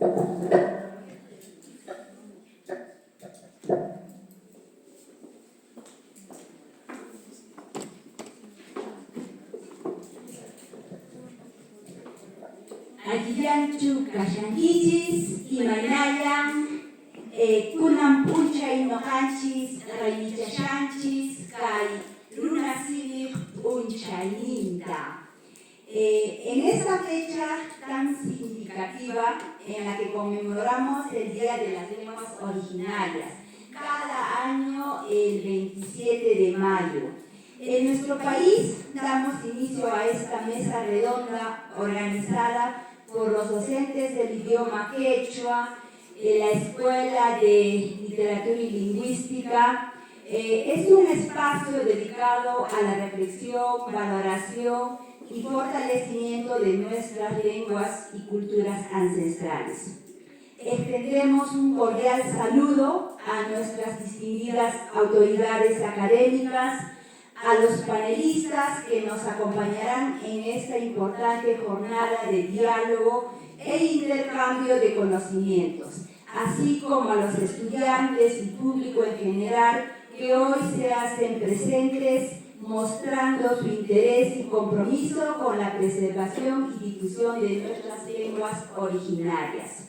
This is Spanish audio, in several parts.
Alliyanchu kashankichis, imaynayan, kunan punchay noqanchis, raymichashanchis, kay runa siwiq punchayninta. En esta fecha tan significativa en la que conmemoramos el Día de las Lenguas Originarias, cada año el 27 de mayo, en nuestro país damos inicio a esta mesa redonda organizada por los docentes del idioma quechua, la Escuela de Literatura y Lingüística. Es un espacio dedicado a la reflexión, valoración y fortalecimiento de nuestras lenguas y culturas ancestrales. Extendemos un cordial saludo a nuestras distinguidas autoridades académicas, a los panelistas que nos acompañarán en esta importante jornada de diálogo e intercambio de conocimientos, así como a los estudiantes y público en general que hoy se hacen presentes mostrando su interés y compromiso con la preservación y difusión de nuestras lenguas originarias.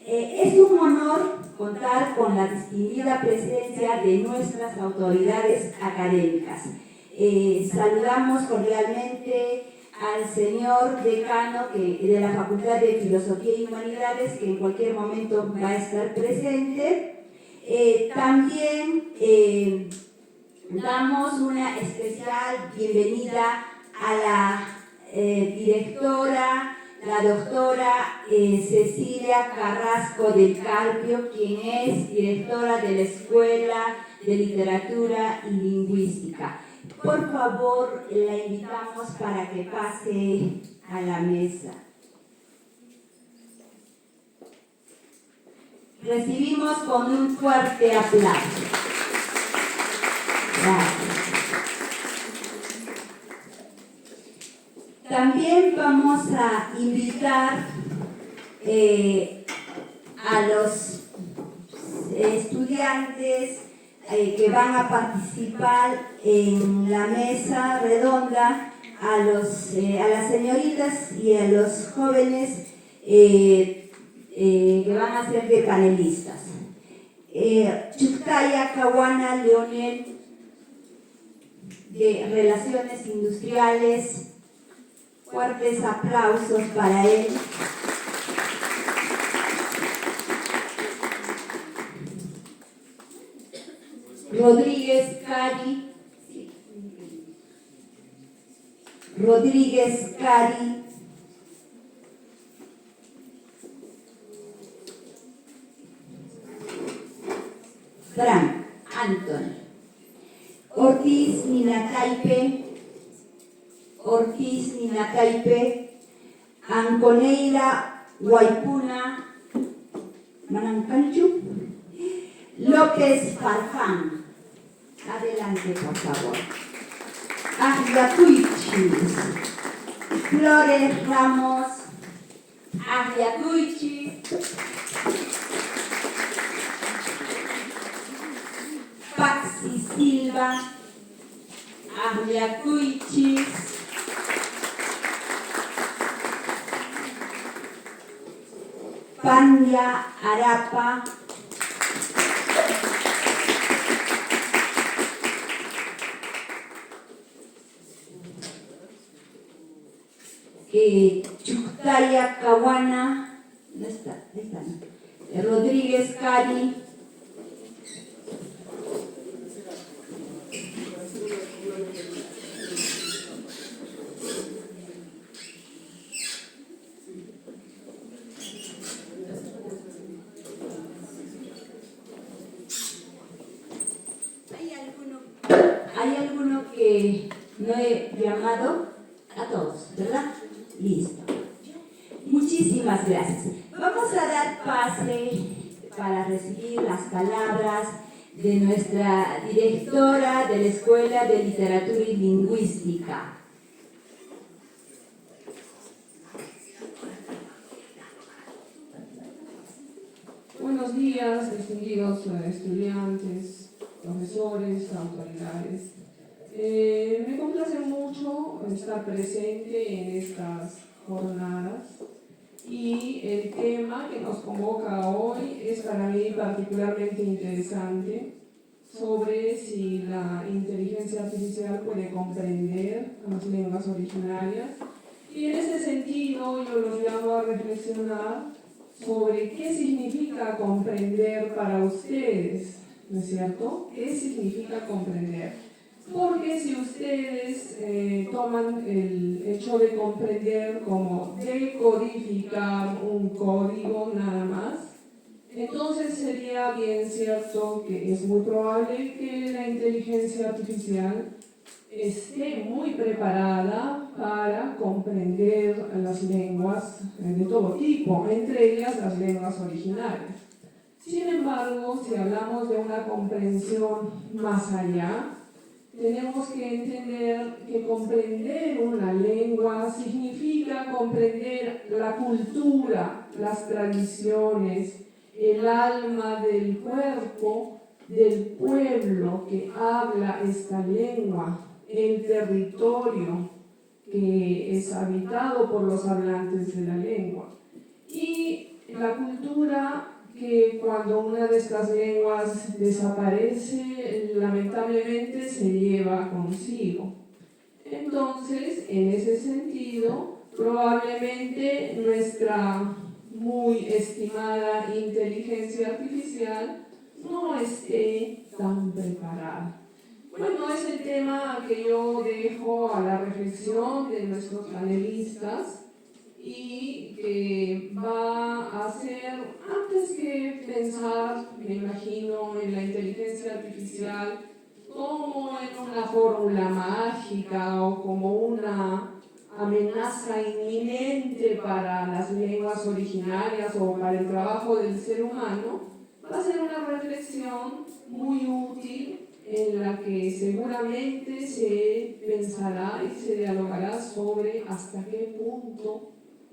Es un honor contar con la distinguida presencia de nuestras autoridades académicas. Saludamos cordialmente al señor decano de la Facultad de Filosofía y Humanidades, que en cualquier momento va a estar presente. También damos una especial bienvenida a la directora, la doctora Cecilia Carrasco del Carpio, quien es directora de la Escuela de Literatura y Lingüística. Por favor, la invitamos para que pase a la mesa. Recibimos con un fuerte aplauso. Gracias. También vamos a invitar a los estudiantes que van a participar en la mesa redonda, a las señoritas y a los jóvenes que van a ser de panelistas. Chuktaya Caguana Leonel, de Relaciones Industriales. Fuertes aplausos para él. Rodríguez Cari. Frank Anthony. Ortiz Ninacaipe, Anconeira Guaypuna Manancanchu, López Farfán. Adelante, por favor. Agliacuichis, Flores Ramos, Agliacuichis, Paxi Silva, Agliacuichis, Panya Arapa, Chuktaya Caguana, no está, no. Rodríguez Cari, ¿Hay alguno que no he llamado? A todos, ¿verdad? Listo. Muchísimas gracias. Vamos a dar pase para recibir las palabras de nuestra directora de la Escuela de Literatura y Lingüística. días, distinguidos estudiantes, profesores, autoridades. Me complace mucho estar presente en estas jornadas y el tema que nos convoca hoy es para mí particularmente interesante, sobre si la inteligencia artificial puede comprender las lenguas originarias. Y en ese sentido yo los llamo a reflexionar sobre qué significa comprender para ustedes, ¿no es cierto? ¿Qué significa comprender? Porque si ustedes toman el hecho de comprender como decodificar un código nada más, entonces sería bien cierto que es muy probable que la inteligencia artificial esté muy preparada para comprender las lenguas de todo tipo, entre ellas las lenguas originarias. Sin embargo, si hablamos de una comprensión más allá, tenemos que entender que comprender una lengua significa comprender la cultura, las tradiciones, el alma del cuerpo del pueblo que habla esta lengua, el territorio que es habitado por los hablantes de la lengua y la cultura que cuando una de estas lenguas desaparece, lamentablemente se lleva consigo. Entonces, en ese sentido, probablemente nuestra muy estimada inteligencia artificial no esté tan preparada. Bueno, es el tema que yo dejo a la reflexión de nuestros panelistas y que va a ser, antes que pensar, me imagino, en la inteligencia artificial como en una fórmula mágica o como una amenaza inminente para las lenguas originarias o para el trabajo del ser humano, va a ser una reflexión muy útil en la que seguramente se pensará y se dialogará sobre hasta qué punto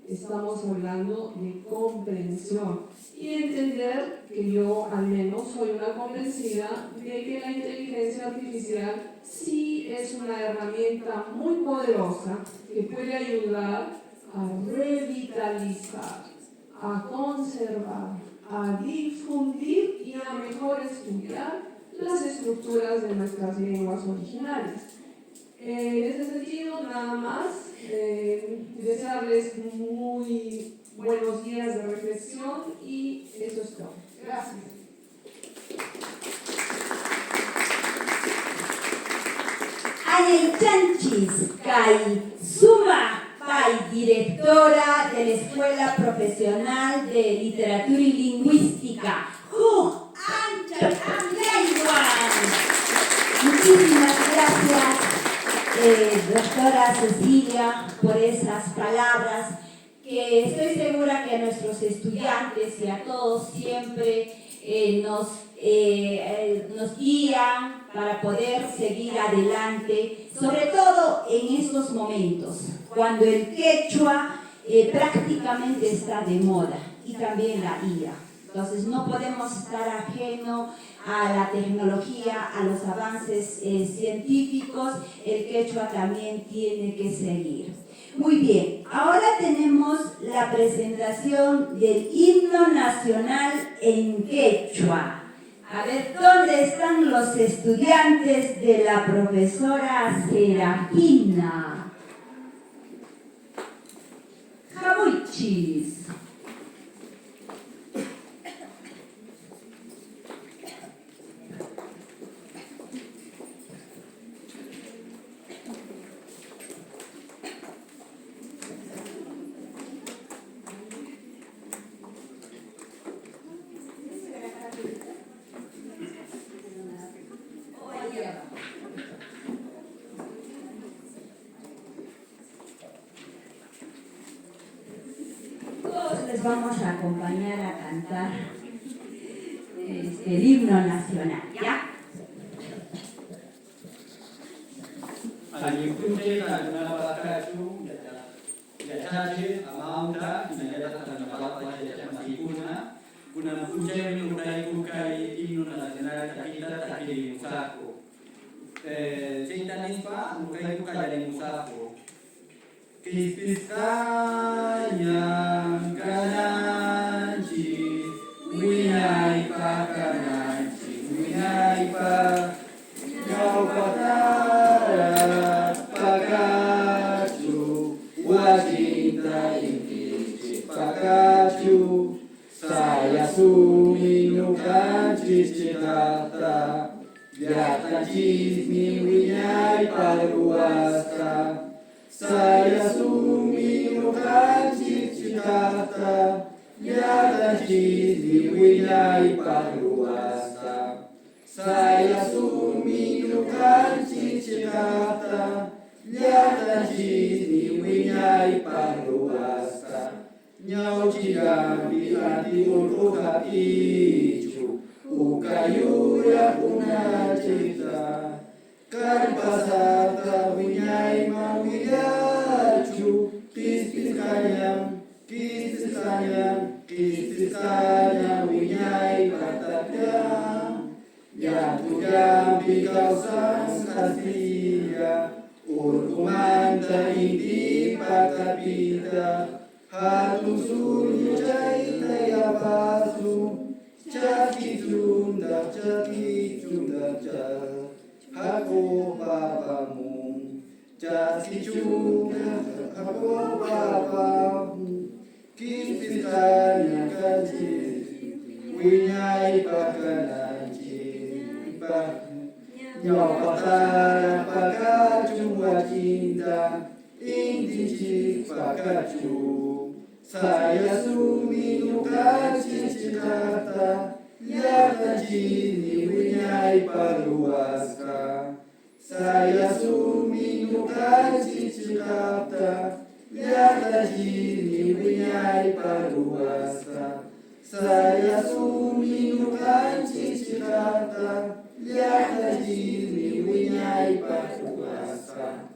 estamos hablando de comprensión y entender que yo al menos soy una convencida de que la inteligencia artificial sí es una herramienta muy poderosa que puede ayudar a revitalizar, a conservar, a difundir y a mejor estudiar las estructuras de nuestras lenguas originarias. En ese sentido, nada más, desearles muy buenos días de reflexión y eso es todo. Gracias. Anel Chanchis, Kai Suma, Pai, directora de la Escuela Profesional de Literatura y Lingüística. Muchísimas gracias, doctora Cecilia, por esas palabras que estoy segura que a nuestros estudiantes y a todos siempre nos guían para poder seguir adelante, sobre todo en estos momentos, cuando el quechua prácticamente está de moda y también la IA. Entonces no podemos estar ajeno a la tecnología, a los avances científicos, el quechua también tiene que seguir. Muy bien, ahora tenemos la presentación del himno nacional en quechua. A ver, ¿dónde están los estudiantes de la profesora Serafina? Jabuchis. Vamos a acompañar a cantar el himno nacional, ¿ya? kuna punjay minunay ko kay himno nasional takita takili musako. Chintanis pa mukay ko kay musako. Kispiskanyang kananchi, winay pa kananchi, winay pa yaw patara pagachu, wasinta intichi pagachu, saya suminukan chichitata, yata chismi winay paruasta. Saya suminukan cicikata, yata cizi winay paruasa. Saya suminukan cicikata, yata cizi winay paruasa. Nyau cigambi anti ulkuka icu, ukayura una cita. Kan pasata winyai mawiyaju, kispiskanyam winyai patapyam. Yang tujam bikausan kastia, urkumanta inti patapita, hatu suryu caita yapasu, caki cunda cak. Aku papamu, jasi juga aku papamu, kispitanya kaji, winyai pakanaji, nyopatara pakacu wacinta, intici pakacu, saya suminukan cicikata, yata cini winyai paruaska. Saya suminukan cicikata, yata cini winyai paruaska. Saya suminukan cicikata, yata cini winyai paruaska.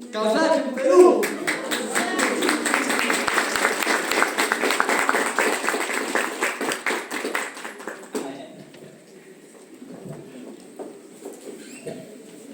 Kau saja Peru.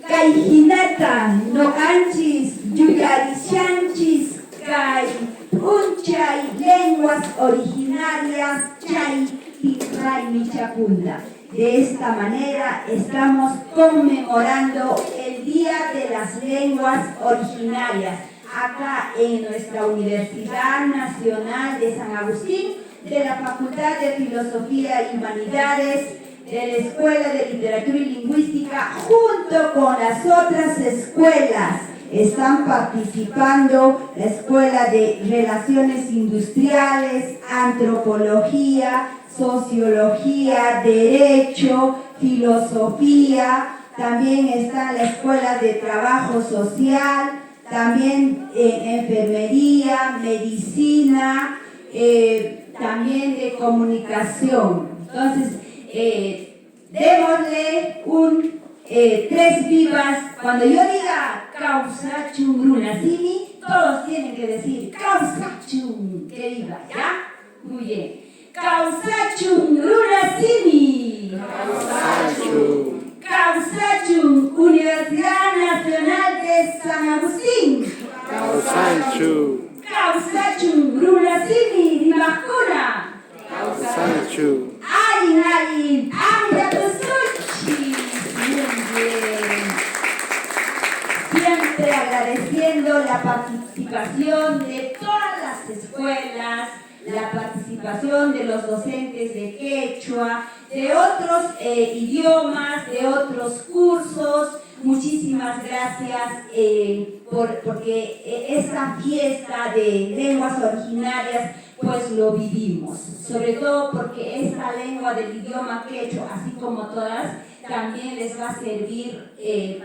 Kai hinata no anchis, yuyarishanchis, kai unchay lenguas originarias, chay tikray michapunda. De esta manera estamos conmemorando el Día de las Lenguas Originarias acá en nuestra Universidad Nacional de San Agustín, de la Facultad de Filosofía y Humanidades, de la Escuela de Literatura y Lingüística, junto con las otras escuelas. Están participando la Escuela de Relaciones Industriales, Antropología, Sociología, Derecho, Filosofía, también está la Escuela de Trabajo Social, también Enfermería, Medicina, también de Comunicación. Entonces, démosle un 3 vivas. Cuando yo diga Causachum Brunasini, todos tienen que decir Causachum, que viva, ¿ya? Muy bien. Causachum Brunasini. Causachum. Causachum, Universidad Nacional de San Agustín. Causachum. Causachum Brunasini, Rimacuna. Causachum. Ayin, Amyatusuchi. Muy bien. Siempre agradeciendo la participación de todas las escuelas, la participación de los docentes de quechua, de otros idiomas, de otros cursos. Muchísimas gracias porque esta fiesta de lenguas originarias pues lo vivimos, sobre todo porque esta lengua del idioma quechua, así como todas, también les va a servir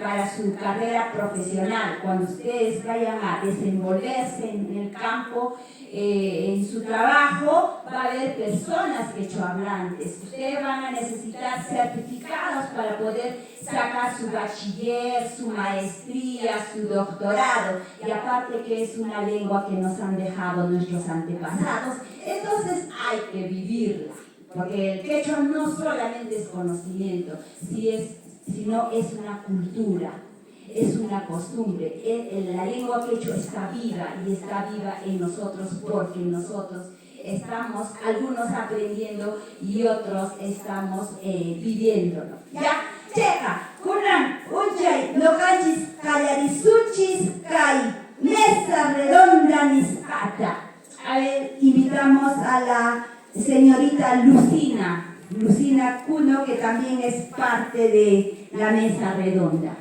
para su carrera profesional. Cuando ustedes vayan a desenvolverse en el campo, en su trabajo, va a haber personas quechohablantes. Ustedes van a necesitar certificados para poder sacar su bachiller, su maestría, su doctorado. Y aparte que es una lengua que nos han dejado nuestros antepasados, entonces hay que vivirla. Porque el quechua no solamente es conocimiento, sino es una cultura, es una costumbre. La lengua quechua está viva y está viva en nosotros porque nosotros estamos, algunos aprendiendo y otros estamos viviéndolo. ¿Ya? Checa, kunan, unchay, nocanchis, callarisuchis, kai, mesa redonda niscata. A ver, invitamos a la señorita Lucina Cuno, que también es parte de la mesa redonda.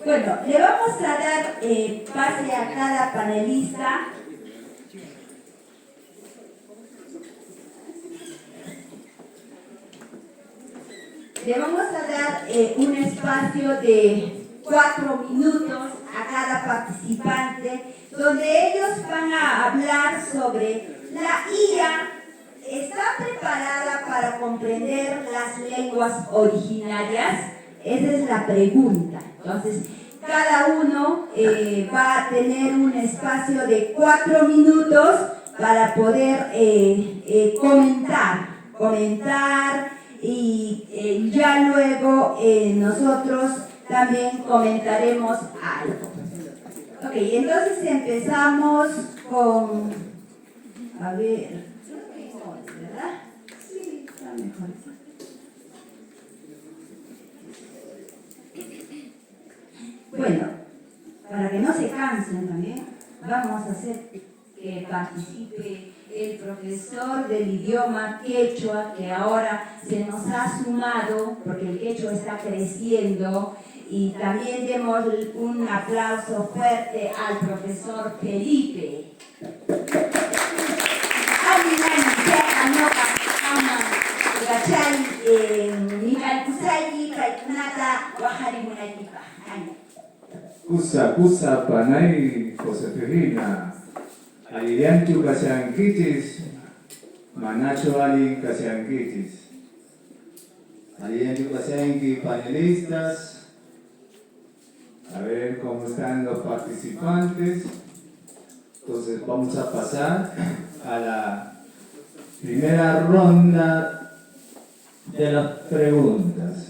Bueno, le vamos a dar pase a cada panelista. Le vamos a dar un espacio de 4 minutos a cada participante, donde ellos van a hablar sobre la IA. ¿Está preparada para comprender las lenguas originarias? Esa es la pregunta. Entonces, cada uno va a tener un espacio de 4 minutos para poder comentar y ya luego nosotros también comentaremos algo. Ok, entonces empezamos con, a ver, ¿verdad? Sí, está mejor. Bueno, para que no se cansen también, vamos a hacer que participe el profesor del idioma quechua, que ahora se nos ha sumado, porque el quechua está creciendo, y también demos un aplauso fuerte al profesor Felipe. Kusa panay Josefina aliantu kasyankitis manacho ali kasyankitis aliantu kasyanki panelistas. A ver cómo están los participantes. Entonces vamos a pasar a la primera ronda de las preguntas.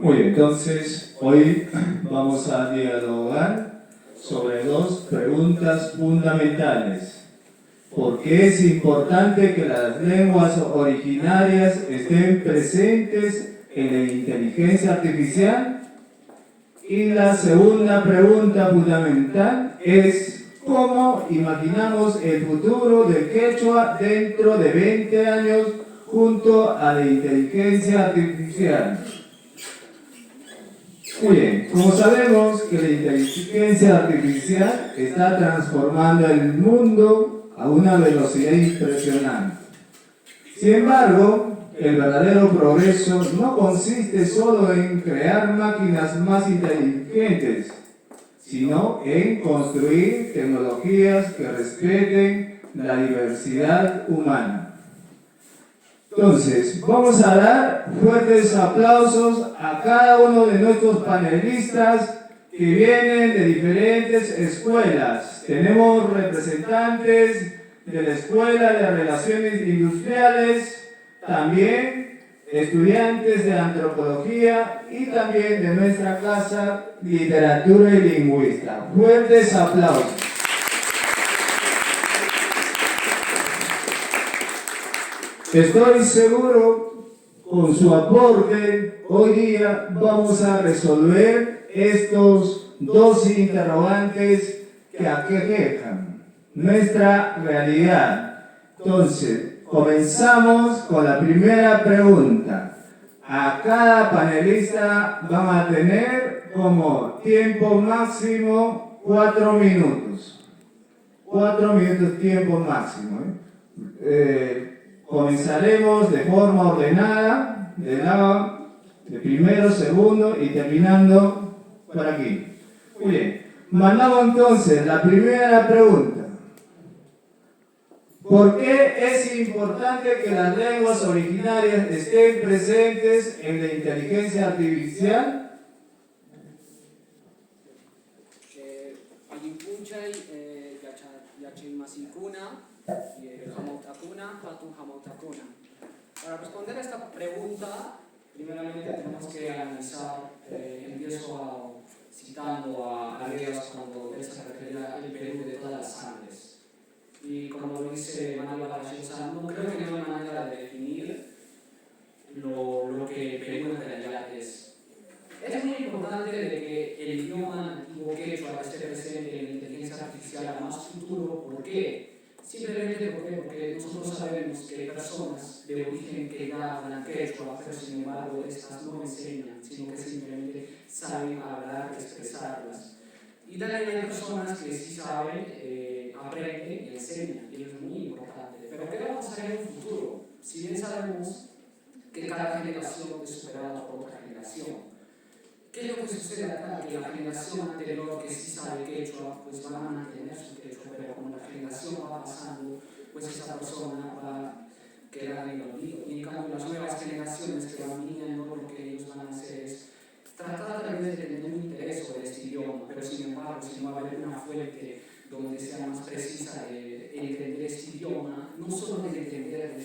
Muy bien, entonces hoy vamos a dialogar sobre 2 preguntas fundamentales. ¿Por qué es importante que las lenguas originarias estén presentes en la inteligencia artificial? Y la segunda pregunta fundamental es ¿cómo imaginamos el futuro del quechua dentro de 20 años junto a la inteligencia artificial? Muy bien, como sabemos que la inteligencia artificial está transformando el mundo a una velocidad impresionante. Sin embargo, el verdadero progreso no consiste solo en crear máquinas más inteligentes, sino en construir tecnologías que respeten la diversidad humana. Entonces, vamos a dar fuertes aplausos a cada uno de nuestros panelistas que vienen de diferentes escuelas. Tenemos representantes de la Escuela de Relaciones Industriales, también estudiantes de Antropología y también de nuestra casa Literatura y Lingüística. Fuertes aplausos. Estoy seguro, con su aporte, hoy día vamos a resolver estos dos interrogantes que aquejan nuestra realidad. Entonces, comenzamos con la primera pregunta. A cada panelista van a tener como tiempo máximo 4 minutos. 4 minutos tiempo máximo. Comenzaremos de forma ordenada, de primero, segundo y terminando por aquí. Muy bien. Mandamos entonces la primera pregunta. ¿Por qué es importante que las lenguas originarias estén presentes en la inteligencia artificial? Para responder a esta pregunta, primeramente tenemos que analizar, empiezo citando a Arguedas cuando él se refería al Perú de todas las Andes. Y como lo dice Manuel Vargas, no creo que no hay manera de definir lo que Perú en realidad es. Es muy importante de que el idioma nativo quechua esté presente en la inteligencia artificial a más futuro. ¿Por qué? Simplemente porque nosotros sabemos que hay personas de origen que ya hablan quechua, pero sin embargo estas no enseñan, sino que simplemente saben hablar, expresarlas. Y también hay personas que sí saben, aprenden y enseñan, y eso es muy importante. Pero ¿qué va a pasar en un futuro? Si bien sabemos que cada generación es superada por otra generación, ¿qué es lo que sucede acá? Que la generación anterior que sí sabe quechua, pues va a mantener su quechua, pero como la generación va pasando, pues esa persona va a quedar en el olvido. Y en cambio las nuevas generaciones que van viniendo, lo que ellos van a hacer es tratar tal vez de tener un interés sobre este idioma, pero sin embargo, si no va a haber una fuente donde sea más precisa de entender este idioma, no solo de entender,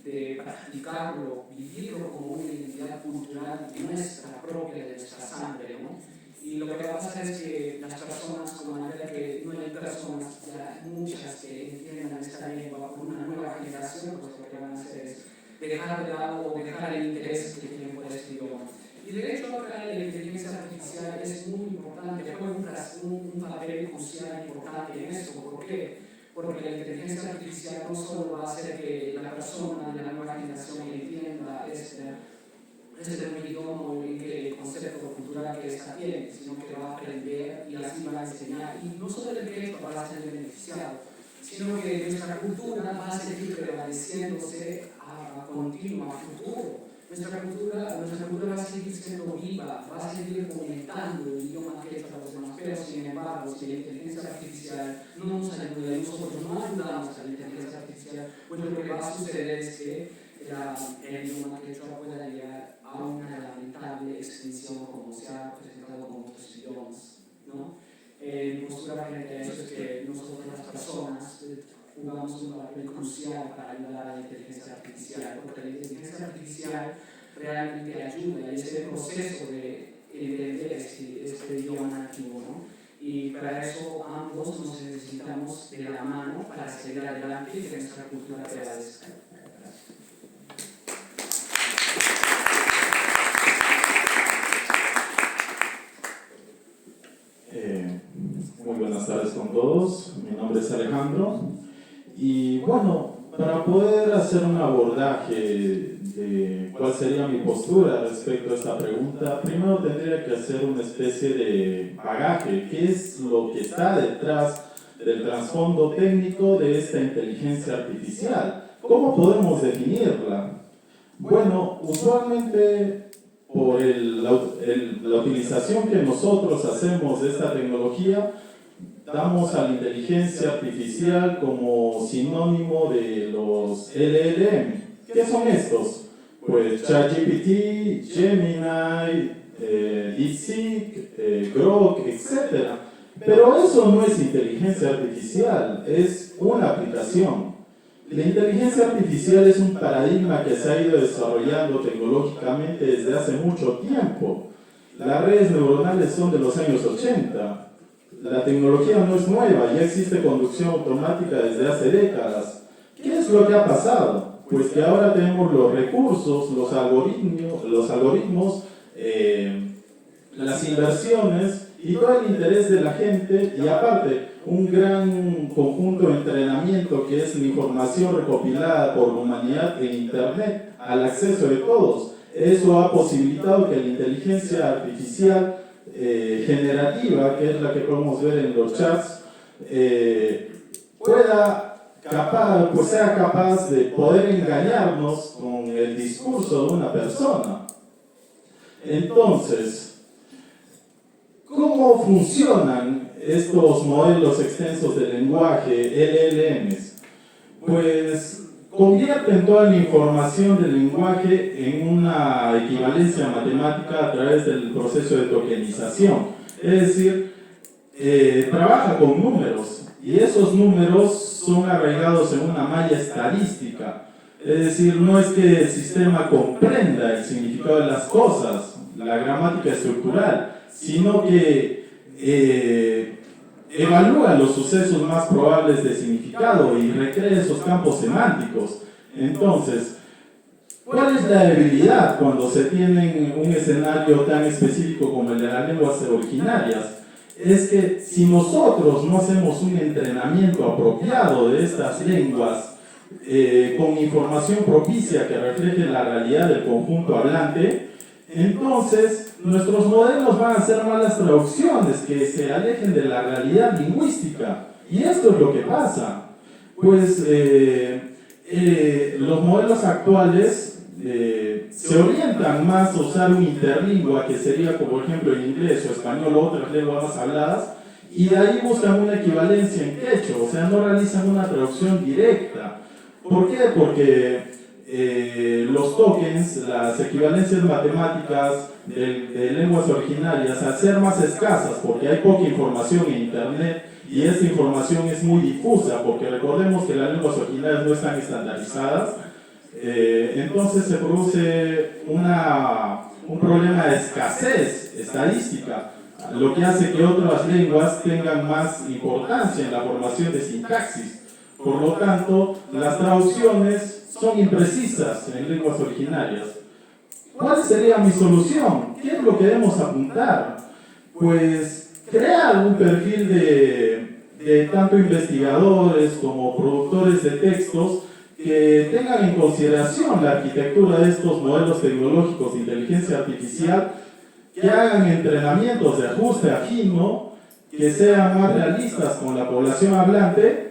de practicarlo, vivirlo como una identidad cultural nuestra, propia de nuestra sangre, ¿no? Y lo que va a pasar es que las personas, como al ver que no hay personas, ya muchas que entiendan esta lengua por una nueva generación, pues lo que van a hacer es dejar de lado o dejar el interés que tienen por este idioma. Y de hecho, acá la inteligencia artificial es muy importante, juega un papel crucial importante en esto. ¿Por qué? Porque la inteligencia artificial no solo va a hacer que la persona de la nueva generación entienda este nuevo idioma o el concepto cultural que ésta tiene, sino que va a aprender y así va a enseñar. Y no solo el quechua va a ser beneficiado, sino que nuestra cultura va a seguir prevaleciéndose a continuo, a futuro. Nuestra cultura va a seguir siendo viva, va a seguir comentando el idioma quechua a los demás, pero sin embargo, si la inteligencia artificial no nos ayuda y nosotros no ayudamos a la inteligencia artificial, pues lo que va a suceder es que el idioma quechua pueda llegar a una lamentable extinción como se ha presentado con otros idiomas, ¿no? Mi postura frente a eso es que nosotros las personas jugamos un papel crucial para ayudar a la inteligencia artificial, porque la inteligencia artificial realmente ayuda y es el proceso de entender este idioma nativo, ¿no? Y para eso ambos nos necesitamos de la mano para seguir adelante y que nuestra cultura prevalezca. Muy buenas tardes con todos, mi nombre es Alejandro y bueno, para poder hacer un abordaje de cuál sería mi postura respecto a esta pregunta, primero tendría que hacer una especie de bagaje, qué es lo que está detrás del trasfondo técnico de esta inteligencia artificial, ¿cómo podemos definirla? Bueno, usualmente por la utilización que nosotros hacemos de esta tecnología, damos a la inteligencia artificial como sinónimo de los LLM. ¿Qué son estos? Pues ChatGPT, Gemini, DeepSeek, Grok, etc. Pero eso no es inteligencia artificial, es una aplicación. La inteligencia artificial es un paradigma que se ha ido desarrollando tecnológicamente desde hace mucho tiempo. Las redes neuronales son de los años 80. La tecnología no es nueva, ya existe conducción automática desde hace décadas. ¿Qué es lo que ha pasado? Pues que ahora tenemos los recursos, los algoritmos, las inversiones y todo el interés de la gente, y aparte un gran conjunto de entrenamiento que es la información recopilada por la humanidad en Internet al acceso de todos. Eso ha posibilitado que la inteligencia artificial generativa, que es la que podemos ver en los chats, sea capaz de poder engañarnos con el discurso de una persona. Entonces, ¿cómo funcionan estos modelos extensos de lenguaje, LLMs? Pues convierten toda la información del lenguaje en una equivalencia matemática a través del proceso de tokenización. Es decir, trabaja con números y esos números son arraigados en una malla estadística. Es decir, no es que el sistema comprenda el significado de las cosas, la gramática estructural, sino que evalúa los sucesos más probables de significado y recrea esos campos semánticos. Entonces, ¿cuál es la debilidad cuando se tiene un escenario tan específico como el de las lenguas originarias? Es que si nosotros no hacemos un entrenamiento apropiado de estas lenguas con información propicia que refleje la realidad del conjunto hablante, entonces nuestros modelos van a hacer malas traducciones que se alejen de la realidad lingüística. Y esto es lo que pasa. Pues los modelos actuales se orientan más a usar un interlingua, que sería, como por ejemplo, en inglés o español o otras lenguas más habladas, y de ahí buscan una equivalencia en quechua, o sea, no realizan una traducción directa. ¿Por qué? Porque los tokens, las equivalencias matemáticas de lenguas originarias, al ser más escasas, porque hay poca información en Internet, y esta información es muy difusa, porque recordemos que las lenguas originarias no están estandarizadas, entonces se produce un problema de escasez estadística, lo que hace que otras lenguas tengan más importancia en la formación de sintaxis. Por lo tanto, las traducciones son imprecisas en lenguas originarias. ¿Cuál sería mi solución? ¿Qué es lo que debemos apuntar? Pues crear un perfil de tanto investigadores como productores de textos que tengan en consideración la arquitectura de estos modelos tecnológicos de inteligencia artificial, que hagan entrenamientos de ajuste fino, que sean más realistas con la población hablante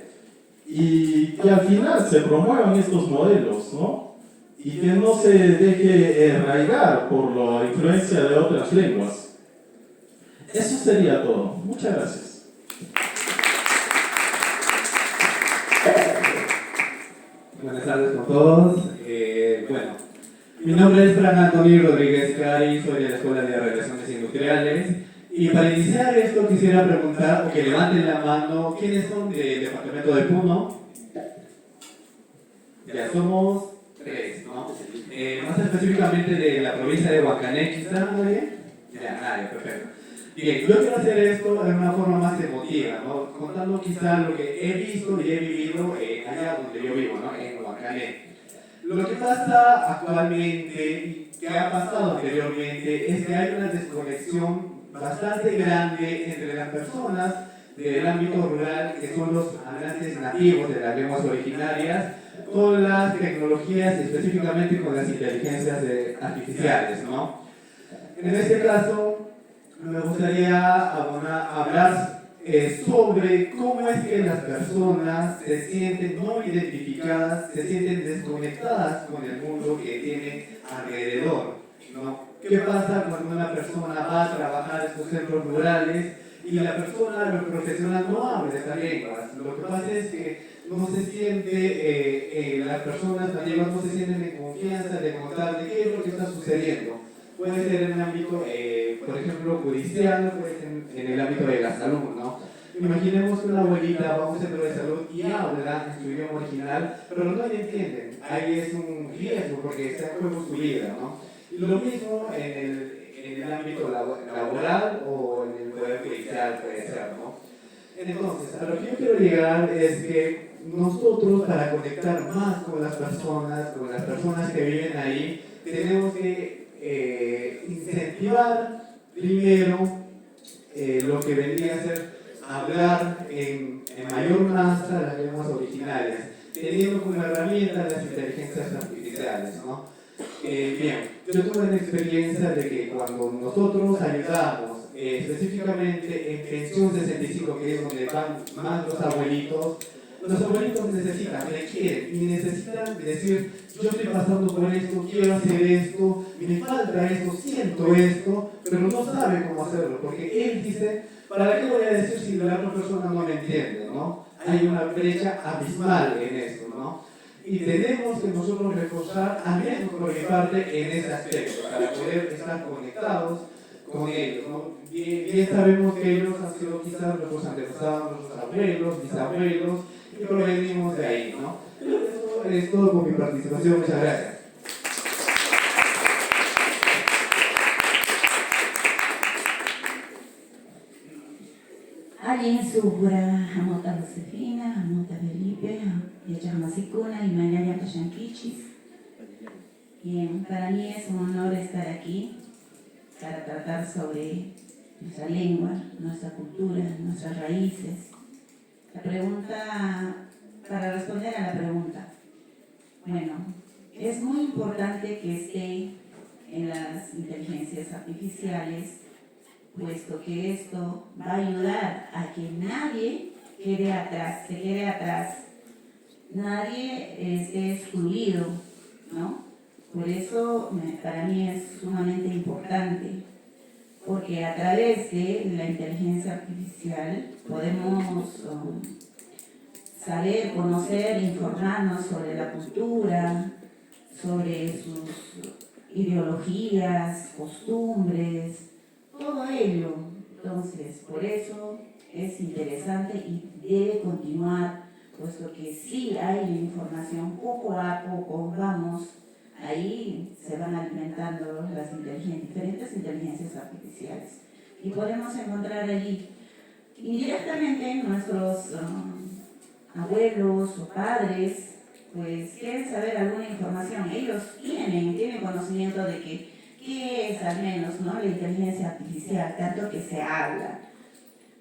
y que al final se promuevan estos modelos, ¿no? Y que no se deje arraigar por la influencia de otras lenguas. Eso sería todo. Muchas gracias. Buenas tardes con todos. Bueno, mi nombre es Fran Antonio Rodríguez Cari, soy de la Escuela de Relaciones Industriales. Y para iniciar esto quisiera preguntar, o que levanten la mano, ¿quiénes son del departamento de Puno? Ya somos 3, ¿no? Más específicamente de la provincia de Huancané, ¿quizá nadie? Ya, nadie, perfecto. Bien, yo quiero hacer esto de una forma más emotiva, ¿no? Contando quizá lo que he visto y he vivido allá donde yo vivo, ¿no? En Huancané. Lo que pasa actualmente y que ha pasado anteriormente es que hay una desconexión bastante grande entre las personas del ámbito rural, que son los hablantes nativos de las lenguas originarias, con las tecnologías, específicamente con las inteligencias artificiales, ¿no? En este caso, me gustaría hablar sobre cómo es que las personas se sienten no identificadas, se sienten desconectadas con el mundo que tienen alrededor, ¿no? ¿Qué pasa cuando una persona va a trabajar en estos centros rurales y la persona, el profesional no habla estas lenguas. Lo que pasa es que no se siente, las personas nativas no se sienten en confianza de contar de qué es lo que está sucediendo. Puede ser en el ámbito, por ejemplo, judicial, puede ser en el ámbito de la salud, ¿no? Imaginemos que una abuelita va a un centro de salud y habla en su idioma original, pero no le entienden. Ahí es un riesgo porque está en juego su vida, ¿no? Y lo mismo en el ámbito laboral o en el poder judicial puede ser, ¿no? Entonces, a lo que yo quiero llegar es que nosotros, para conectar más con las personas que viven ahí, tenemos que incentivar primero lo que vendría a ser hablar en mayor masa las lenguas originales, teniendo como herramienta las inteligencias artificiales, ¿no? Bien, yo tuve la experiencia de que cuando nosotros ayudamos específicamente en Pensión 65, que es donde van más los abuelitos necesitan, requieren y necesitan decir: yo estoy pasando por esto, quiero hacer esto, me falta esto, siento esto, pero no sabe cómo hacerlo, porque él dice: ¿para qué voy a decir si la otra persona no me entiende? ¿No? Hay una brecha abismal en esto, ¿no? Y tenemos que nosotros reforzar, al menos por mi parte, en ese aspecto, para poder estar conectados con ellos, ¿no? Bien sabemos que ellos han sido quizás nuestros antepasados, nuestros abuelos, bisabuelos, y provenimos de ahí, ¿no? Eso es todo por mi participación. Muchas gracias. Alguien subra Hamota Josefina, Hamota Felipe, Yachamasikuna y Manaya Kashankichis. Bien, para mí es un honor estar aquí para tratar sobre nuestra lengua, nuestra cultura, nuestras raíces. La pregunta, para responder a la pregunta, bueno, es muy importante que esté en las inteligencias artificiales, puesto que esto va a ayudar a que nadie se quede atrás, nadie esté excluido, ¿no? Por eso para mí es sumamente importante, porque a través de la inteligencia artificial podemos saber, conocer, informarnos sobre la cultura, sobre sus ideologías, costumbres, todo ello. Entonces, por eso es interesante y debe continuar, puesto que sí hay información, poco a poco vamos, ahí se van alimentando las diferentes inteligencias artificiales. Y podemos encontrar allí indirectamente nuestros abuelos o padres, pues quieren saber alguna información. Ellos tienen conocimiento de qué es al menos, ¿no?, la inteligencia artificial, tanto que se habla.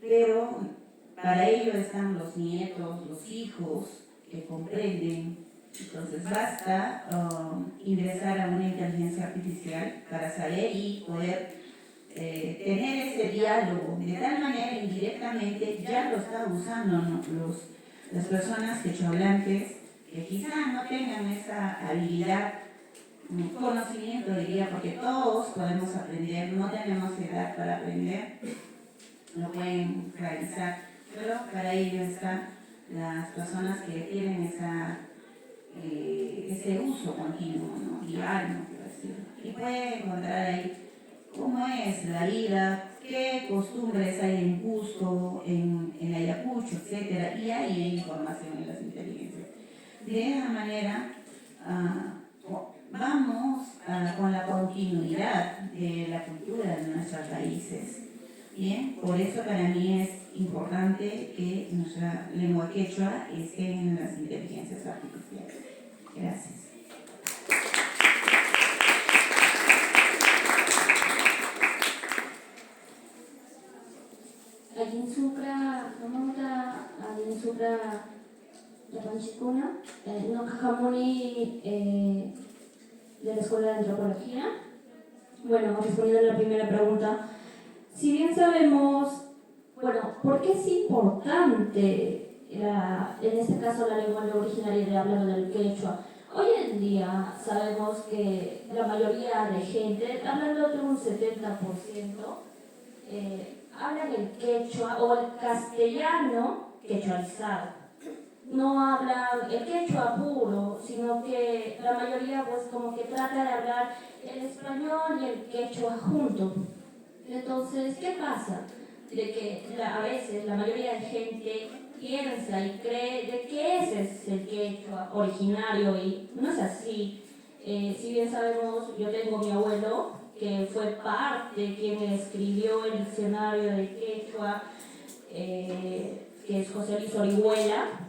Pero para ello están los nietos, los hijos, que comprenden. Entonces basta ingresar a una inteligencia artificial para saber y poder tener ese diálogo. De tal manera, indirectamente, ya lo están usando, ¿no?, las personas quechohablantes que quizás no tengan esa habilidad, conocimiento, diría, porque todos podemos aprender, no tenemos edad para aprender, lo pueden realizar, pero para ello están las personas que tienen ese uso continuo, ¿no?, diario, quiero decir, y pueden encontrar ahí cómo es la vida, qué costumbres hay en Cusco, en Ayacucho, etc. Y hay información en las inteligencias. De esa manera vamos con la continuidad de la cultura de nuestras raíces. Bien, por eso para mí es importante que nuestra lengua quechua esté en las inteligencias artificiales. Gracias. Alinsupra, Namota, Alinsupra, Yapanchikuna, no Cajamoni de la Escuela de Antropología. Bueno, respondiendo a la primera pregunta, si bien sabemos, bueno, ¿por qué es importante en este caso la lengua no originaria de hablar del quechua? Hoy en día sabemos que la mayoría de gente, hablando de un 70%, hablan el quechua o el castellano quechualizado. No hablan el quechua puro, sino que la mayoría pues como que trata de hablar el español y el quechua junto. Entonces, ¿qué pasa? De que a veces la mayoría de gente piensa y cree de que ese es el quechua originario y no es así. Si bien sabemos, yo tengo mi abuelo que fue parte quien escribió el diccionario de quechua, que es José Luis Orihuela.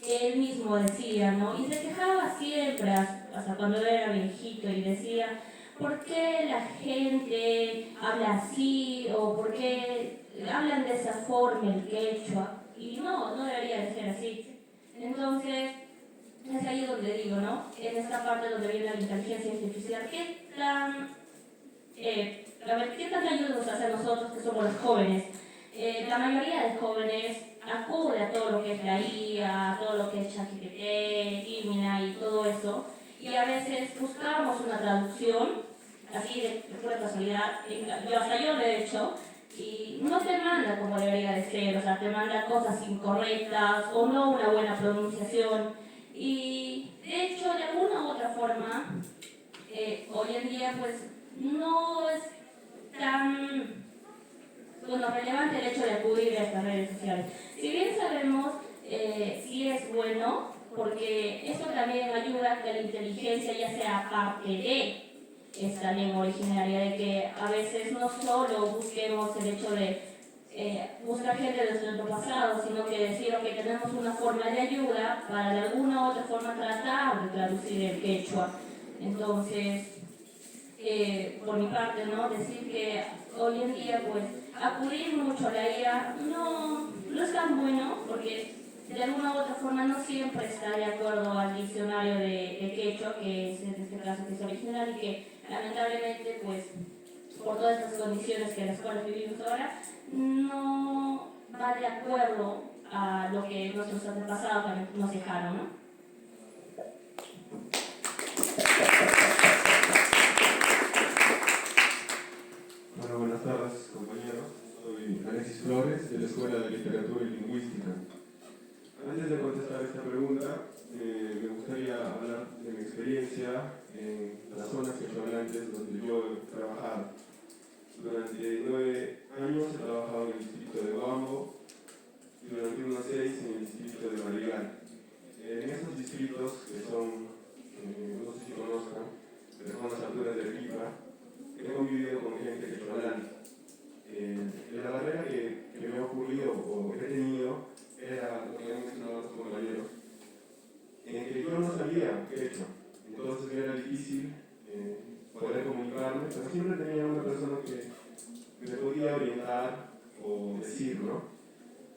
Él mismo decía, ¿no? Y se quejaba siempre, hasta cuando era viejito, y decía, ¿por qué la gente habla así? ¿O por qué hablan de esa forma el quechua? Y no debería de ser así. Entonces, es ahí donde digo, ¿no? En esta parte donde viene la inteligencia artificial, ¿qué tan ayuda nos hace a nosotros que somos los jóvenes? La mayoría de jóvenes acude a todo lo que es la IA, a todo lo que es ChatGPT, Gemini y todo eso, y a veces buscamos una traducción, así de pura casualidad, hasta yo lo he hecho, y no te manda como debería de ser, o sea, te manda cosas incorrectas o no una buena pronunciación, y de hecho, de alguna u otra forma, hoy en día pues no es tan relevante el hecho de acudir a estas redes sociales. Si bien sabemos, sí es bueno, porque eso también ayuda a que la inteligencia ya sea parte de esta lengua originaria, de que a veces no solo busquemos el hecho de buscar gente de nuestro pasado, sino que decir que tenemos una forma de ayuda para de alguna u otra forma tratar de traducir el quechua. Entonces, por mi parte, ¿no? Decir que hoy en día, pues, acudir mucho a la IA no es tan bueno, porque de alguna u otra forma no siempre está de acuerdo al diccionario de quechua, que es en este caso que es original, y que lamentablemente, pues, por todas estas condiciones que las cuales vivimos ahora, no va de acuerdo a lo que nuestros antepasados nos dejaron, ¿no? Bueno, buenas tardes, compañeros. Soy Alexis Flores, de la Escuela de Literatura y Lingüística. Antes de contestar esta pregunta, me gustaría hablar de mi experiencia en las zonas quechohablantes donde yo he trabajado. Durante 9 años he trabajado en el distrito de Huambo y durante unos 6 en el distrito de Marigal. En estos distritos, que son, no sé si conozcan, pero son las alturas de Arequipa, he convivido con gente quechohablante. La barrera que me ha ocurrido o que he tenido era lo que han mencionado los compañeros, en que yo no sabía quechua, entonces me era difícil poder comunicarme, pero siempre tenía una persona que me podía orientar o decir, ¿no?,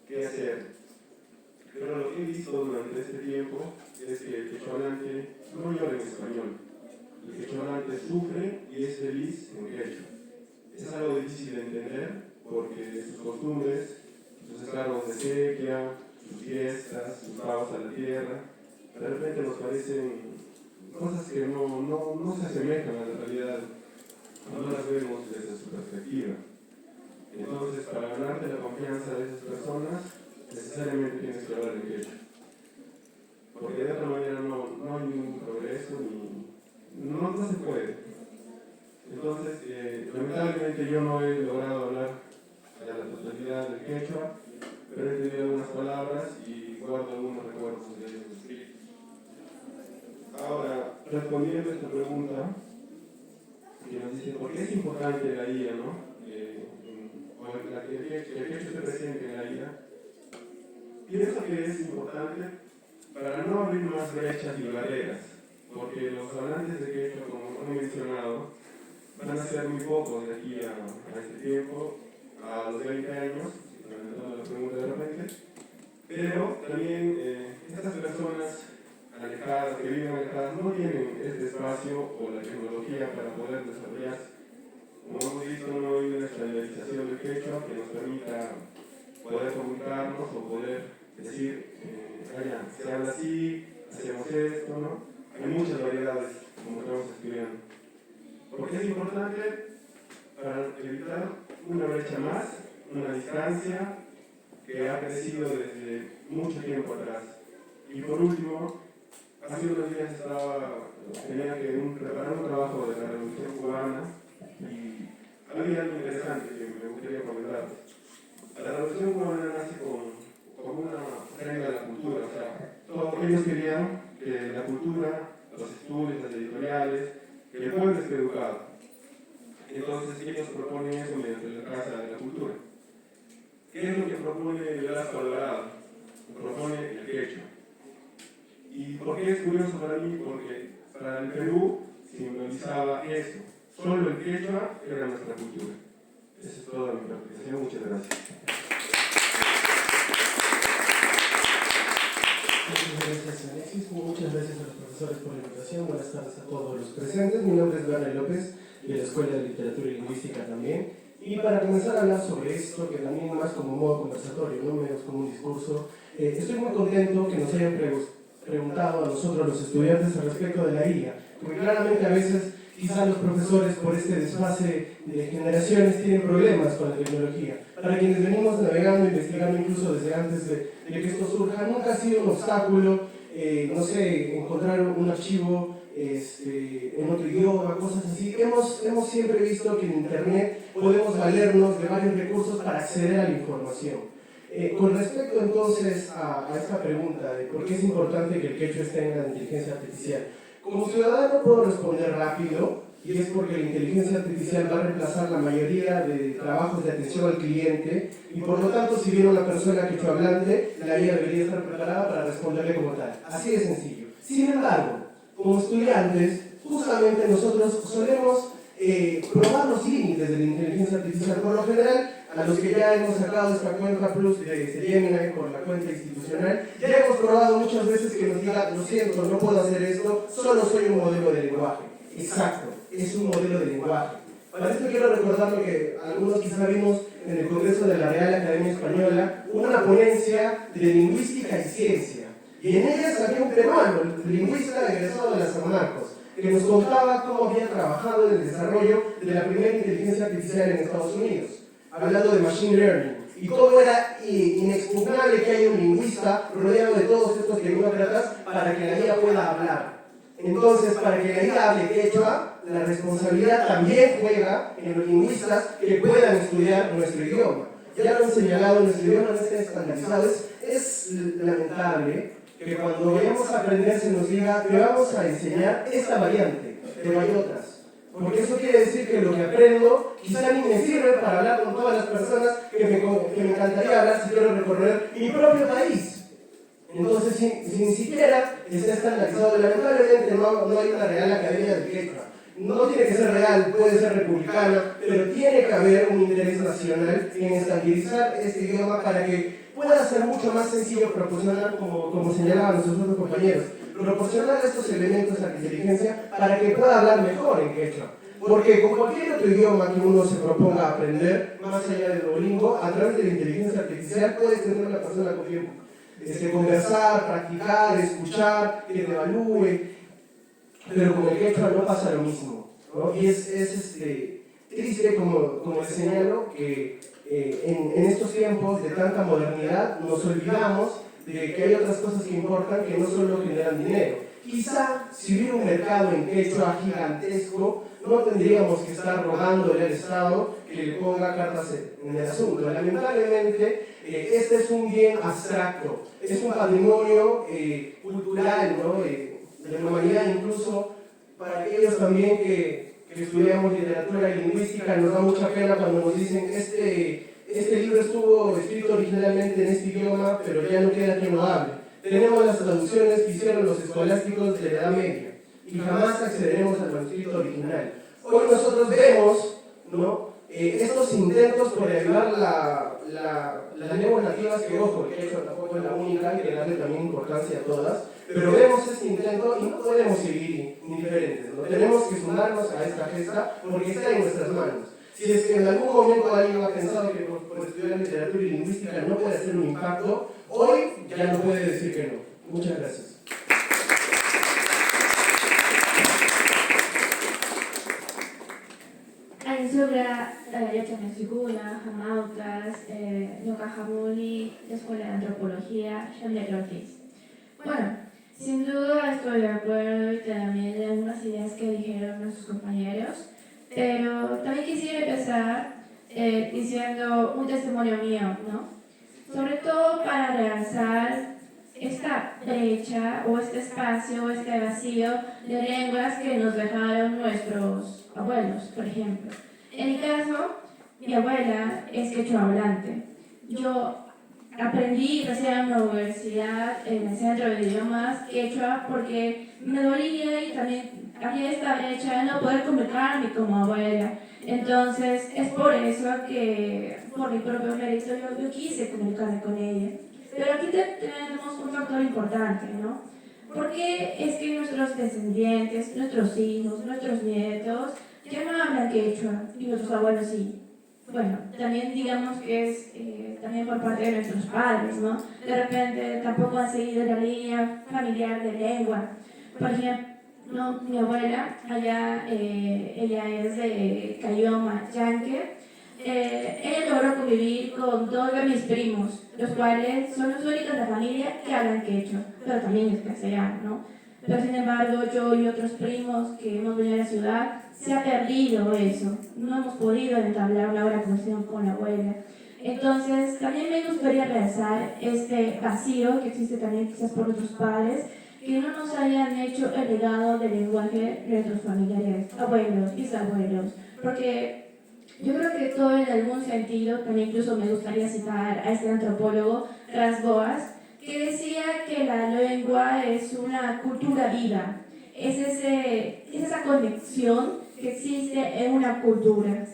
qué hacer. Pero lo que he visto durante este tiempo es que el quechohablante no llora en español. El quechohablante sufre y es feliz en quechua. Es algo difícil de entender porque sus costumbres, sus escargos de sequía, sus fiestas, sus pagos a la tierra, de repente nos parecen cosas que no se asemejan a la realidad, no las vemos desde su perspectiva. Entonces, para ganarte la confianza de esas personas, necesariamente tienes que hablar en quechua. Porque de otra manera no hay ningún progreso ni no se puede. Entonces, lamentablemente yo no he logrado hablar a la totalidad del quechua, pero he entendido algunas palabras y guardo algunos recuerdos de ellos escritos. Ahora, respondiendo a esta pregunta, que nos dice por qué es importante la IA, ¿no? Que el quechua esté presente en la IA. Pienso que es importante para no abrir más brechas y barreras, porque los hablantes de quechua, como han mencionado, van a ser muy pocos de aquí a este tiempo, a los 20 años, lamentando la pregunta de repente, pero también estas personas alejadas, que viven alejadas, no tienen este espacio o la tecnología para poder desarrollarse. Como hemos visto, no hay una estandarización del quechua que nos permita poder comunicarnos o poder decir, se habla así, hacemos esto, ¿no? Hay muchas variedades, como estamos estudiando. ¿Por qué es importante? Para evitar una brecha más una distancia que ha crecido desde mucho tiempo atrás. Y por último, hace unos días tenía que preparar un trabajo de la Revolución Cubana y había algo interesante que me gustaría comentar. La Revolución Cubana nace como una regla de la cultura, o sea, ellos querían que la cultura, los estudios, las editoriales, que el pueblo esté educado. Entonces ellos proponen eso mediante la Casa de la Cultura. ¿Qué es lo que propone Velasco Alvarado? Propone el quechua. ¿Y por qué es curioso para mí? Porque para el Perú simbolizaba eso. Solo el quechua era nuestra cultura. Esa es toda mi interpretación. Muchas gracias. Muchas gracias, Alexis. Muchas gracias a los profesores por la invitación. Buenas tardes a todos los presentes. Mi nombre es Bernal López, de la Escuela de Literatura y Lingüística también. Y para comenzar a hablar sobre esto, que también más como modo conversatorio, no menos como un discurso, estoy muy contento que nos hayan preguntado a nosotros los estudiantes al respecto de la IA, porque claramente a veces quizás los profesores por este desfase de generaciones tienen problemas con la tecnología. Para quienes venimos navegando, investigando incluso desde antes de que esto surja, nunca ha sido un obstáculo, no sé, encontrar un archivo en otro idioma, cosas así. Hemos siempre visto que en Internet podemos valernos de varios recursos para acceder a la información. Con respecto entonces a esta pregunta de por qué es importante que el quechua esté en la inteligencia artificial, como ciudadano puedo responder rápido, y es porque la inteligencia artificial va a reemplazar la mayoría de trabajos de atención al cliente, y por lo tanto, si viene una persona quechuahablante, la IA debería estar preparada para responderle como tal. Así de sencillo. Sin embargo, como estudiantes, justamente nosotros solemos probar los límites de la inteligencia artificial. Por lo general, a los que ya hemos sacado esta cuenta Plus de Gemini por la cuenta institucional, ya hemos probado muchas veces que nos diga, lo siento, no puedo hacer esto, solo soy un modelo de lenguaje. Exacto, es un modelo de lenguaje. Para esto quiero recordar lo que algunos quizá vimos en el Congreso de la Real Academia Española, una ponencia de lingüística y ciencia. Y en ella había un peruano, el lingüista egresado de la San Marcos, que nos contaba cómo había trabajado en el desarrollo de la primera inteligencia artificial en Estados Unidos, hablando de machine learning. Y cómo era inexpugnable que haya un lingüista rodeado de todos estos tecnócratas para que la IA pueda hablar. Entonces, para que la IA hable quechua, la responsabilidad también juega en los lingüistas que puedan estudiar nuestro idioma. Ya lo han señalado, nuestro idioma no está estandarizado. Es lamentable que cuando vayamos a aprender se nos diga que vamos a enseñar esta variante, pero hay otras. Porque eso quiere decir que lo que aprendo quizá ni me sirve para hablar con todas las personas que me encantaría hablar si quiero recorrer mi propio país. Entonces, si ni siquiera está estandarizado, lamentablemente no hay una Real Academia de Quechua. No tiene que ser real, puede ser republicana, pero tiene que haber un interés nacional en estandarizar este idioma para que pueda ser mucho más sencillo proporcionar, como señalaban nuestros otros compañeros, proporcionar estos elementos a la inteligencia para que pueda hablar mejor en quechua. Porque con cualquier otro idioma que uno se proponga aprender, más allá del Duolingo, a través de la inteligencia artificial puedes tener una persona con tiempo. Conversar, practicar, escuchar, que te evalúe, pero con el quechua no pasa lo mismo, ¿no? Y es triste, como les señalo, que en estos tiempos de tanta modernidad nos olvidamos de que hay otras cosas que importan que no solo generan dinero. Quizá si hubiera un mercado en quechua gigantesco, no tendríamos que estar rogándole al Estado que le ponga cartas en el asunto. Lamentablemente, este es un bien abstracto, es un patrimonio cultural, ¿no? De la humanidad, incluso para aquellos también que estudiamos literatura y lingüística, nos da mucha pena cuando nos dicen este libro estuvo escrito originalmente en este idioma, pero ya no queda quien lo hable. Tenemos las traducciones que hicieron los escolásticos de la Edad Media y jamás accederemos al manuscrito original. Hoy nosotros vemos, ¿no? Estos intentos por ayudar las lenguas nativas, que ojo, el quechua tampoco es la única, hay que darle también importancia a todas, pero vemos este intento y no podemos seguir indiferentes, ¿no? Tenemos que sumarnos a esta gesta porque está en nuestras manos. Si es que en algún momento alguien ha pensado que por estudiar literatura y lingüística no puede hacer un impacto, hoy ya no puede decir que no. Muchas gracias. Sobre la Hola, Jamautas, Yokajamuni, Escuela de Antropología, Shandel Ortiz. Bueno, sin duda estoy de acuerdo y también de algunas ideas que dijeron nuestros compañeros, pero también quisiera empezar diciendo un testimonio mío, ¿no? Sobre todo para realzar esta brecha o este espacio o este vacío de lenguas que nos dejaron nuestros abuelos, por ejemplo. En mi caso, mi abuela es quechua hablante. Yo aprendí recién en la universidad, en el centro de idiomas quechua, porque me dolía y también había esta brecha de no poder comunicarme como abuela. Entonces, es por eso que, por mi propio mérito, yo quise comunicarme con ella. Pero aquí tenemos un factor importante, ¿no? Porque es que nuestros descendientes, nuestros hijos, nuestros nietos, ya no hablan quechua y nuestros abuelos sí? Bueno, también digamos que es también por parte de nuestros padres, ¿no? De repente tampoco han seguido la línea familiar de lengua. Por ejemplo, mi abuela, allá, ella es de Cayoma, Yanque. Ella logró convivir con 2 de mis primos, los cuales son los únicos de la familia que hablan quechua, pero también es castellano, ¿no? Pero sin embargo, yo y otros primos que hemos venido a la ciudad, se ha perdido eso. No hemos podido entablar una buena conversación con la abuela. Entonces, también me gustaría realzar este vacío que existe también quizás por nuestros padres, que no nos hayan hecho el legado del lenguaje de nuestros familiares, abuelos, bisabuelos, porque yo creo que todo en algún sentido, también incluso me gustaría citar a este antropólogo, Ras Boas, que decía que la lengua es una cultura viva, es esa conexión que existe en una cultura.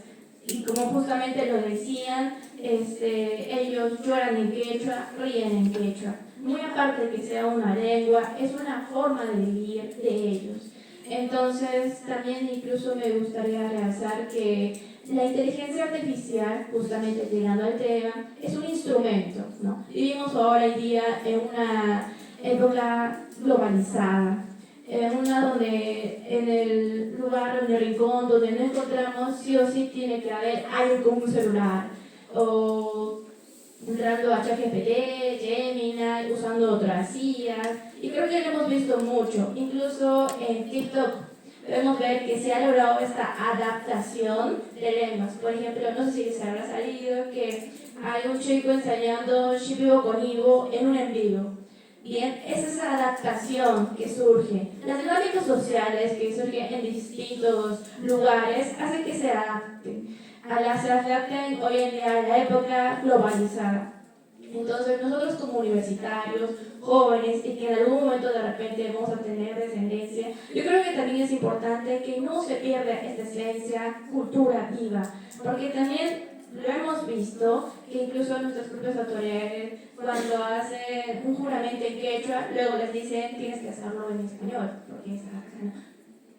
Y como justamente lo decían, ellos lloran en quechua, ríen en quechua. Muy aparte de que sea una lengua, es una forma de vivir de ellos. Entonces, también incluso me gustaría realzar que la inteligencia artificial, justamente llegando al tema, es un instrumento, ¿no? Vivimos ahora en día en una época globalizada, en una donde en el lugar, en el rincón donde no encontramos, sí o sí tiene que haber alguien con un celular, o entrando a ChatGPT, Gemini, usando otras IAs, y creo que lo hemos visto mucho, incluso en TikTok. Podemos ver que se ha logrado esta adaptación de lenguas. Por ejemplo, no sé si les habrá salido que hay un chico ensayando Shipibo con Ivo en un en vivo. Bien, es esa adaptación que surge. Las dinámicas sociales que surgen en distintos lugares hacen que se adapten. Se adapten hoy en día a la época globalizada. Entonces, nosotros como universitarios, jóvenes, y que en algún momento de repente vamos a tener descendencia, yo creo que también es importante que no se pierda esta esencia, cultura viva, porque también lo hemos visto, que incluso nuestras propias autoridades, cuando hacen un juramento en quechua, luego les dicen, tienes que hacerlo en español, porque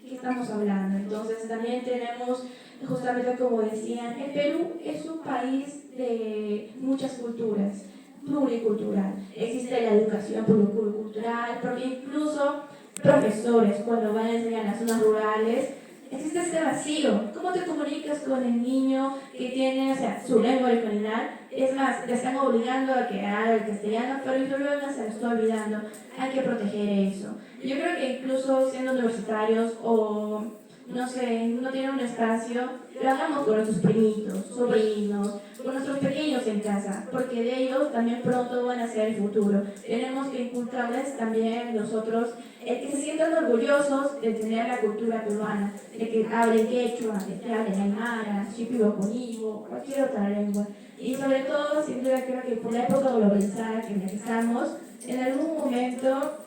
¿qué estamos hablando? Entonces, también tenemos, justamente como decían, el Perú es un país de muchas culturas, pluricultural. Existe la educación pluricultural, porque incluso profesores, cuando van a enseñar en las zonas rurales, existe este vacío. ¿Cómo te comunicas con el niño que tiene, o sea, su lengua original? Es más, le están obligando a que hable el castellano, pero el problema se lo está olvidando. Hay que proteger eso. Yo creo que incluso siendo universitarios o, no sé, no tienen un espacio, lo hagamos con nuestros primitos, sobrinos, con nuestros pequeños en casa, porque de ellos también pronto van a ser el futuro. Tenemos que inculcarles también nosotros el que se sientan orgullosos de tener la cultura peruana, de que hablen quechua, de que hablen aymara, shipibo con Ivo, cualquier otra lengua. Y sobre todo, sin duda, creo que por la época globalizada que empezamos, en algún momento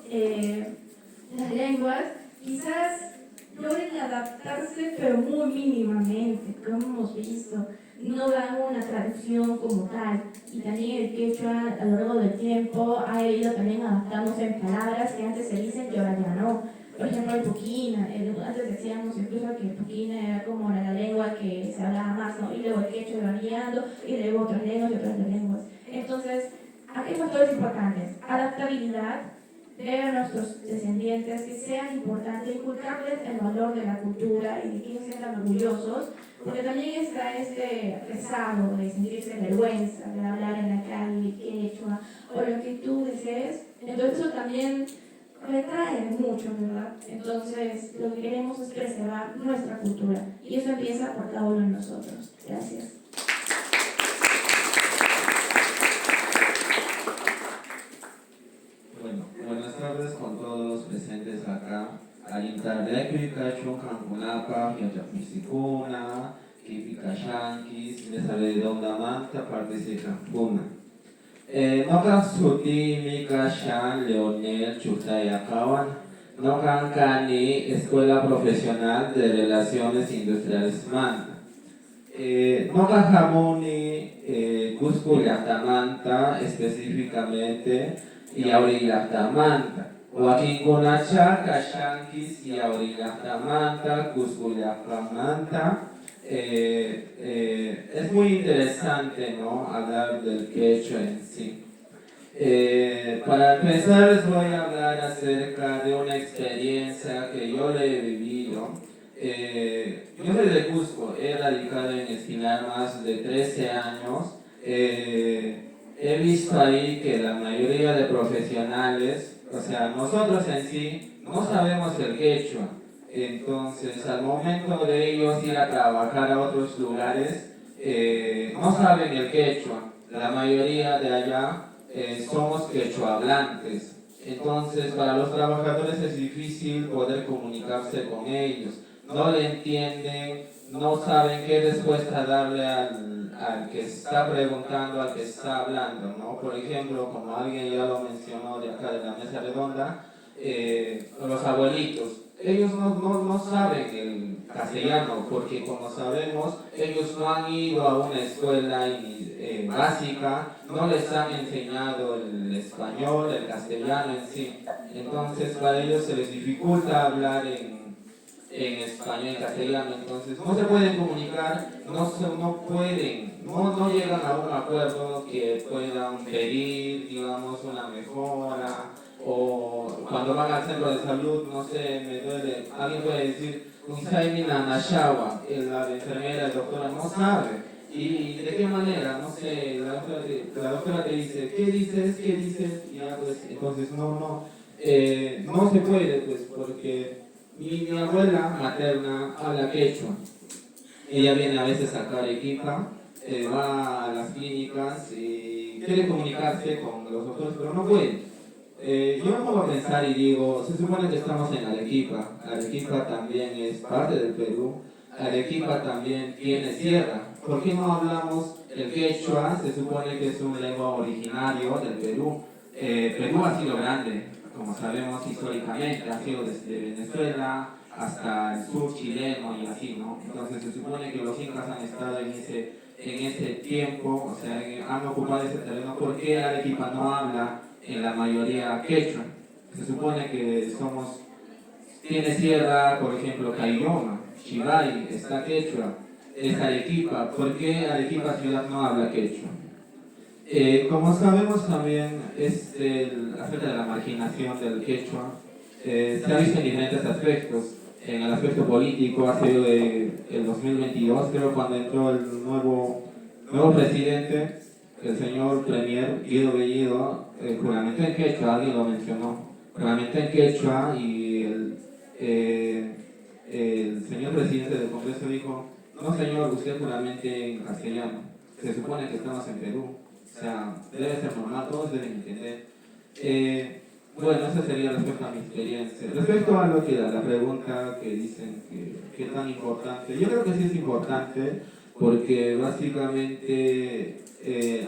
las lenguas quizás logren adaptarse, pero muy mínimamente, como hemos visto. No dan una traducción como tal. Y también el quechua a lo largo del tiempo ha ido también adaptándose en palabras que antes se dicen que ahora ya no. Por ejemplo, el puquina. Antes decíamos incluso que el puquina era como la lengua que se hablaba más, ¿no? Y luego el quechua iba guiando, y luego otras lenguas y otras lenguas. Entonces, hay factores importantes. Adaptabilidad, ver a nuestros descendientes que sean importantes, inculcarles el valor de la cultura y de que ellos se sientan orgullosos, Porque también está este rezago de sentirse vergüenza de hablar en la calle quechua o lo que tú desees. Entonces eso también retrae mucho, ¿verdad? Entonces lo que queremos es preservar nuestra cultura y eso empieza por cada uno de nosotros. Gracias. Bueno, buenas tardes con todos los presentes acá. Ayuntamiento Cancunapa, Yachapisicuna, Kipika Yanquis, Mesa Redonda Manta, participan Puna. Noka Suti, Mika Shan, Leonel, Chutayakawan, Noka Kani, Escuela Profesional de Relaciones Industriales Manta. Noka Jamuni, Cusco Yatamanta, específicamente, y Aurillatamanta. Joaquín Conacha, Cayanquis y Aurillatamanta, Cuscuyatamanta. Es muy interesante, ¿no?, hablar del quechua en sí. Para empezar les voy a hablar acerca de una experiencia que yo le he vivido. Yo soy de Cusco, he radicado en Espinar más de 13 años. He visto ahí que la mayoría de profesionales, o sea, nosotros en sí, no sabemos el quechua. Entonces, al momento de ellos ir a trabajar a otros lugares, no saben el quechua. La mayoría de allá somos quechua hablantes. Entonces, para los trabajadores es difícil poder comunicarse con ellos. No le entienden, no saben qué respuesta darle al que está preguntando, al que está hablando, ¿no? Por ejemplo, como alguien ya lo mencionó de acá de la mesa redonda, los abuelitos, ellos no saben el castellano, porque como sabemos, ellos no han ido a una escuela básica, no les han enseñado el español, el castellano en sí. Entonces, para ellos se les dificulta hablar en español y castellano, entonces no se pueden comunicar, no llegan a un acuerdo que puedan pedir, digamos, una mejora, o cuando van al centro de salud, no sé, me duele, alguien puede decir, la enfermera, la doctora no sabe, y de qué manera, no sé, la doctora te dice, ¿qué dices? Y ya, pues, entonces no se puede, pues, porque mi abuela materna habla quechua. Ella viene a veces acá a Arequipa, va a las clínicas y quiere comunicarse con los doctores, pero no puede. Yo me pongo a pensar y digo, se supone que estamos en Arequipa. Arequipa también es parte del Perú. Arequipa también tiene sierra. ¿Por qué no hablamos el quechua? Se supone que es un lengua originario del Perú. Perú ha sido grande. Como sabemos históricamente, ha sido desde Venezuela hasta el sur chileno y así, ¿no? Entonces se supone que los incas han estado en ese tiempo, o sea, han ocupado ese terreno. ¿Por qué Arequipa no habla en la mayoría quechua? Se supone que tiene sierra, por ejemplo, Caylloma, Chivay, está quechua, es Arequipa. ¿Por qué Arequipa ciudad no habla quechua? Como sabemos también, acerca de la marginación del quechua, se ha visto en diferentes aspectos. En el aspecto político, ha sido el 2022, creo, cuando entró el nuevo presidente, el señor premier Guido Bellido, juramentó en quechua, alguien lo mencionó, juramentó en quechua, y el señor presidente del Congreso dijo, no señor, usted juramente en castellano, se supone que estamos en Perú. O sea, debe ser normal, todos deben entender. Bueno, eso sería respecto a mi experiencia. Respecto a la pregunta que dicen que es tan importante, yo creo que sí es importante, porque básicamente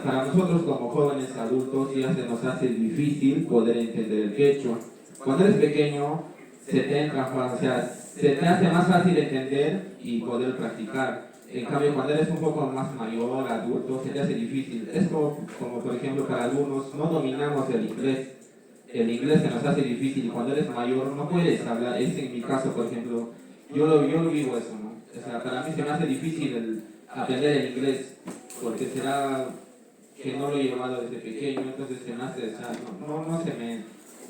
para nosotros como jóvenes adultos ya se nos hace difícil poder entender el quechua. Cuando eres pequeño se te hace más fácil entender y poder practicar. En cambio, cuando eres un poco más mayor, adulto, se te hace difícil. Es como por ejemplo, para algunos no dominamos el inglés. El inglés se nos hace difícil y cuando eres mayor no puedes hablar. Es en mi caso, por ejemplo, yo lo vivo eso, ¿no? O sea, para mí se me hace difícil aprender el inglés, porque será que no lo he llevado desde pequeño, entonces se me hace, o sea,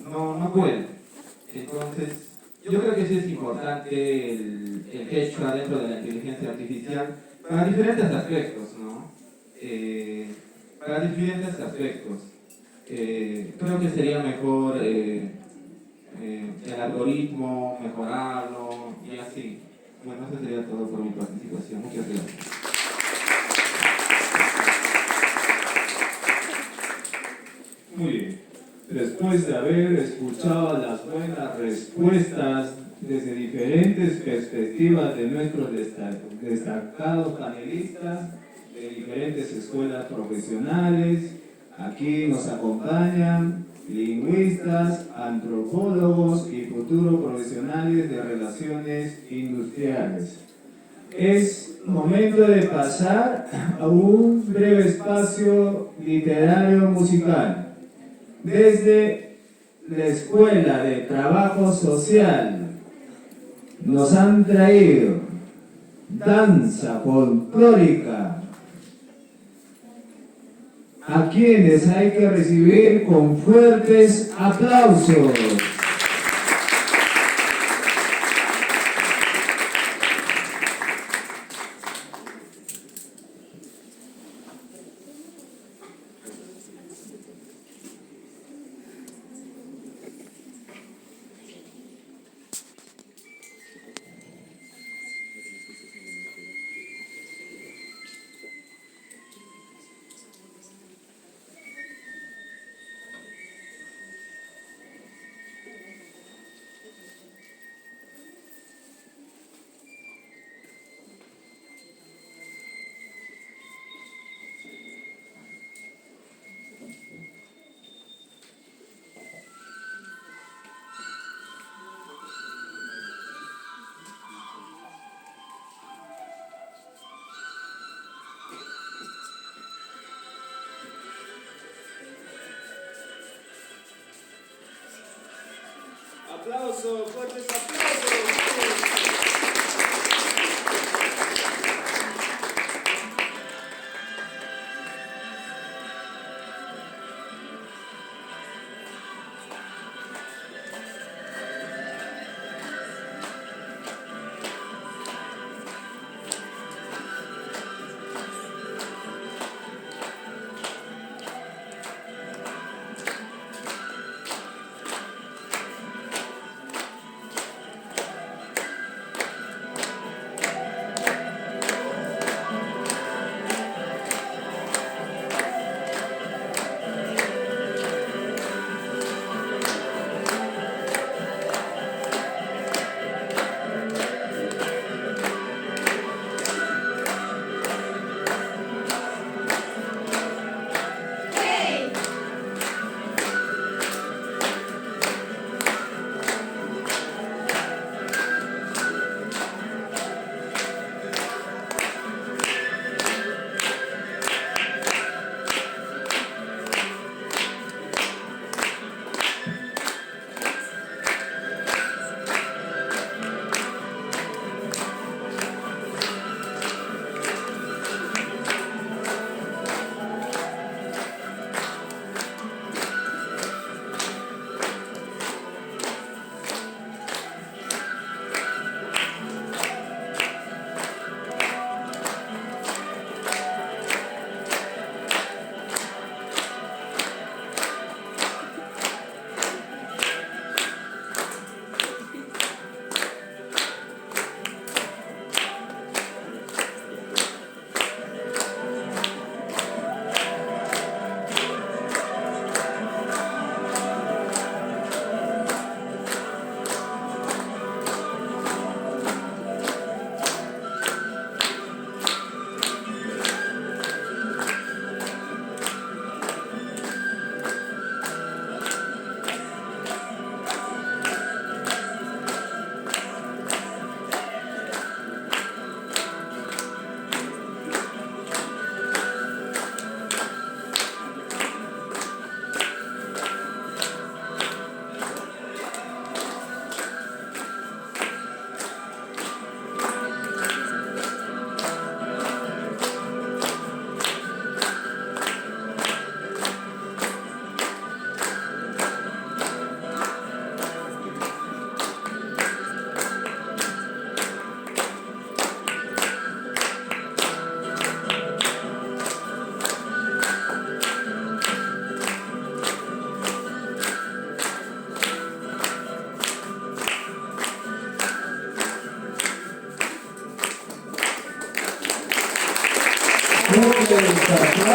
no puedo. Entonces, yo creo que sí es importante el quechua dentro de la inteligencia artificial para diferentes aspectos, ¿no? Para diferentes aspectos. Creo que sería mejor el algoritmo, mejorarlo y así. Bueno, eso sería todo por mi participación. Muchas gracias. Muy bien. Después de haber escuchado las buenas respuestas desde diferentes perspectivas de nuestros destacados panelistas de diferentes escuelas profesionales, aquí nos acompañan lingüistas, antropólogos y futuros profesionales de relaciones industriales. Es momento de pasar a un breve espacio literario musical. Desde la Escuela de Trabajo Social nos han traído danza folclórica, a quienes hay que recibir con fuertes aplausos. Aplausos, fuertes aplausos.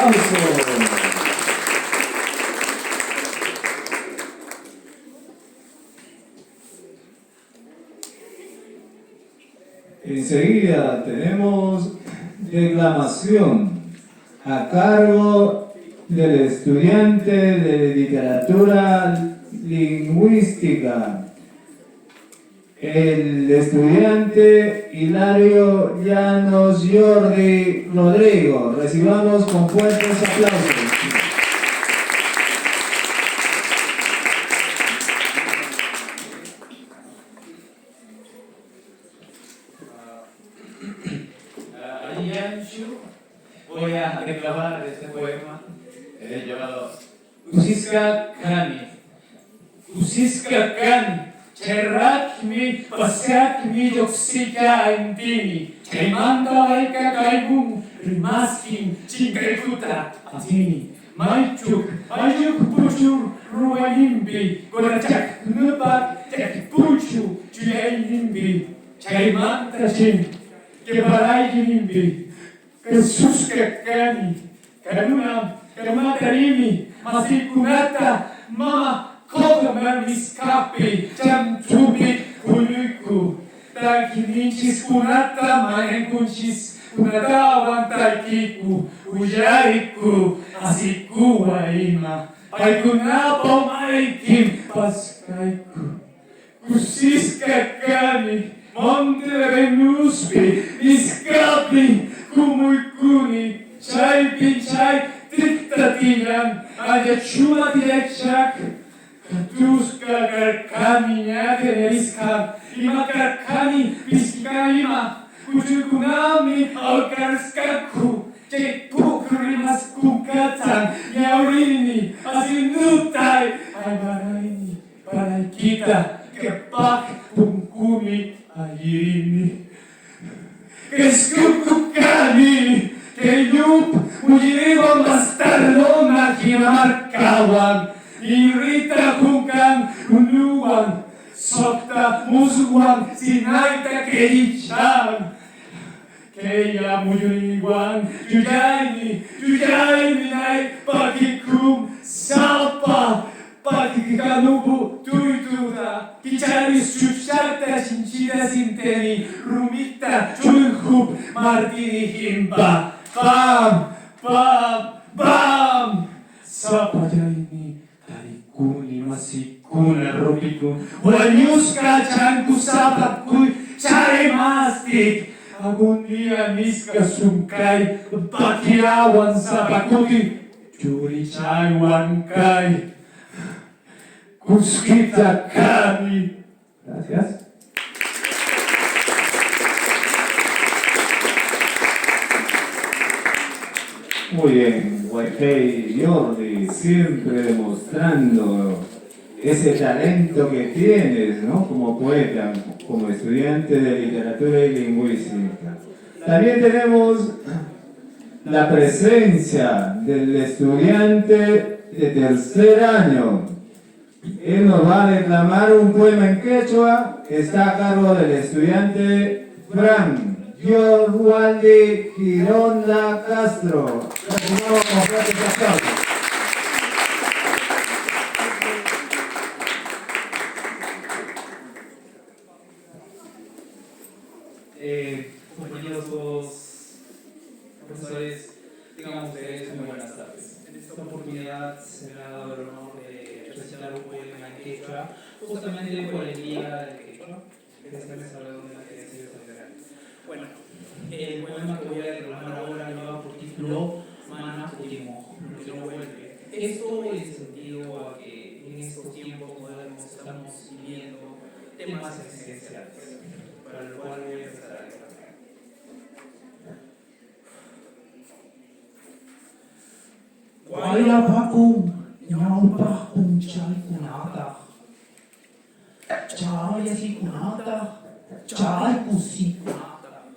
aplauso. Enseguida tenemos declamación a cargo del estudiante de literatura lingüística, el estudiante Hilario Llanos Jordi Rodrigo. Recibamos con fuertes aplausos. Voy a declamar este poema llamado Usiska Kani. Usiska Kani, Cherrakmi, Pasakmi, Yoksika, Endini, Chaimanda, Aika, Kaibum, Rimaskin, Chinkaikuta, Atini, Maichuk, Ayuk, Puchur, Ruanimbi, Gorachak, Nupak, Puchu, Chuyainimbi, Chaimanta Chin, Kebarayimbi. Jesus Kakani, Karuna, Kamatarimi, Masikunata, Mama, Kodaman Miskapi, Jamtubi, Kuluku, Takininchis Kunata, Mayankunchis, Kunata, Wantakiku, Ujaiku, Asikuwa Ima, Paikunapa Maikim, Paskaiku, Kusis Kakani, Monte Renuspi, Miskapi, Kumuikuni, Chai Pinchai, Tiktatilan, Ayachuma Tiachak, Katuska Garkami, Nyageriskan, Ima Garkani, Piskaima, Kuchukunami, Alkarskaku, Chekukrimas Kukatan, Yaurini, Asinutai, Aibaraini, Paraikita, Kepak, Pungkumi, Ayini. Keskukukani, Keyup, Mujiriwan Bastardona, Kinamarkawan, Irita Kunkan, Unuwan, Sokta Musuwan, Sinaita Keichan, Keya Mujiriwan, Jujaini, Nai, Pakikum, Sapa, Pakikanubu, Tuituda, Kicharis, Chuchata, Chinchita, Sinteni, Rumita, Chulhup, Martini, Himba, Bam, Bam, Bam, Sapajaini, Tarikuni, Masikuna, Rubikun, Wanyuska, Chanku, Sapakui, Charimastik, Agundia, Niska, Sunkai, Bakiawan, Sapakuti, Churi, Chaiwankai. Kuskita Kami. Gracias. Muy bien, Guayfei Jordi, siempre demostrando ese talento que tienes, ¿no? Como poeta, como estudiante de literatura y lingüística. También tenemos la presencia del estudiante de tercer año. Él nos va a declamar un poema en quechua, está a cargo del estudiante Fran Yorwaldi Gironda Castro. Compañeros, todos profesores, digamos ustedes, muy buenas tardes. En esta oportunidad se me ha dado el honor de recitar un poema en quechua, justamente por el día del quechua, que se les habló de la creencia federal. Bueno, el poema que voy a declamar ahora lleva por título Mana Pujimo, lo que no vuelve. Esto en sentido a que en estos tiempos modernos estamos viviendo temas existenciales, para lo cual voy a empezar a declamar. Wala pakung nyaumpah punchay kunata, chay si kunata, chay kusi kunata,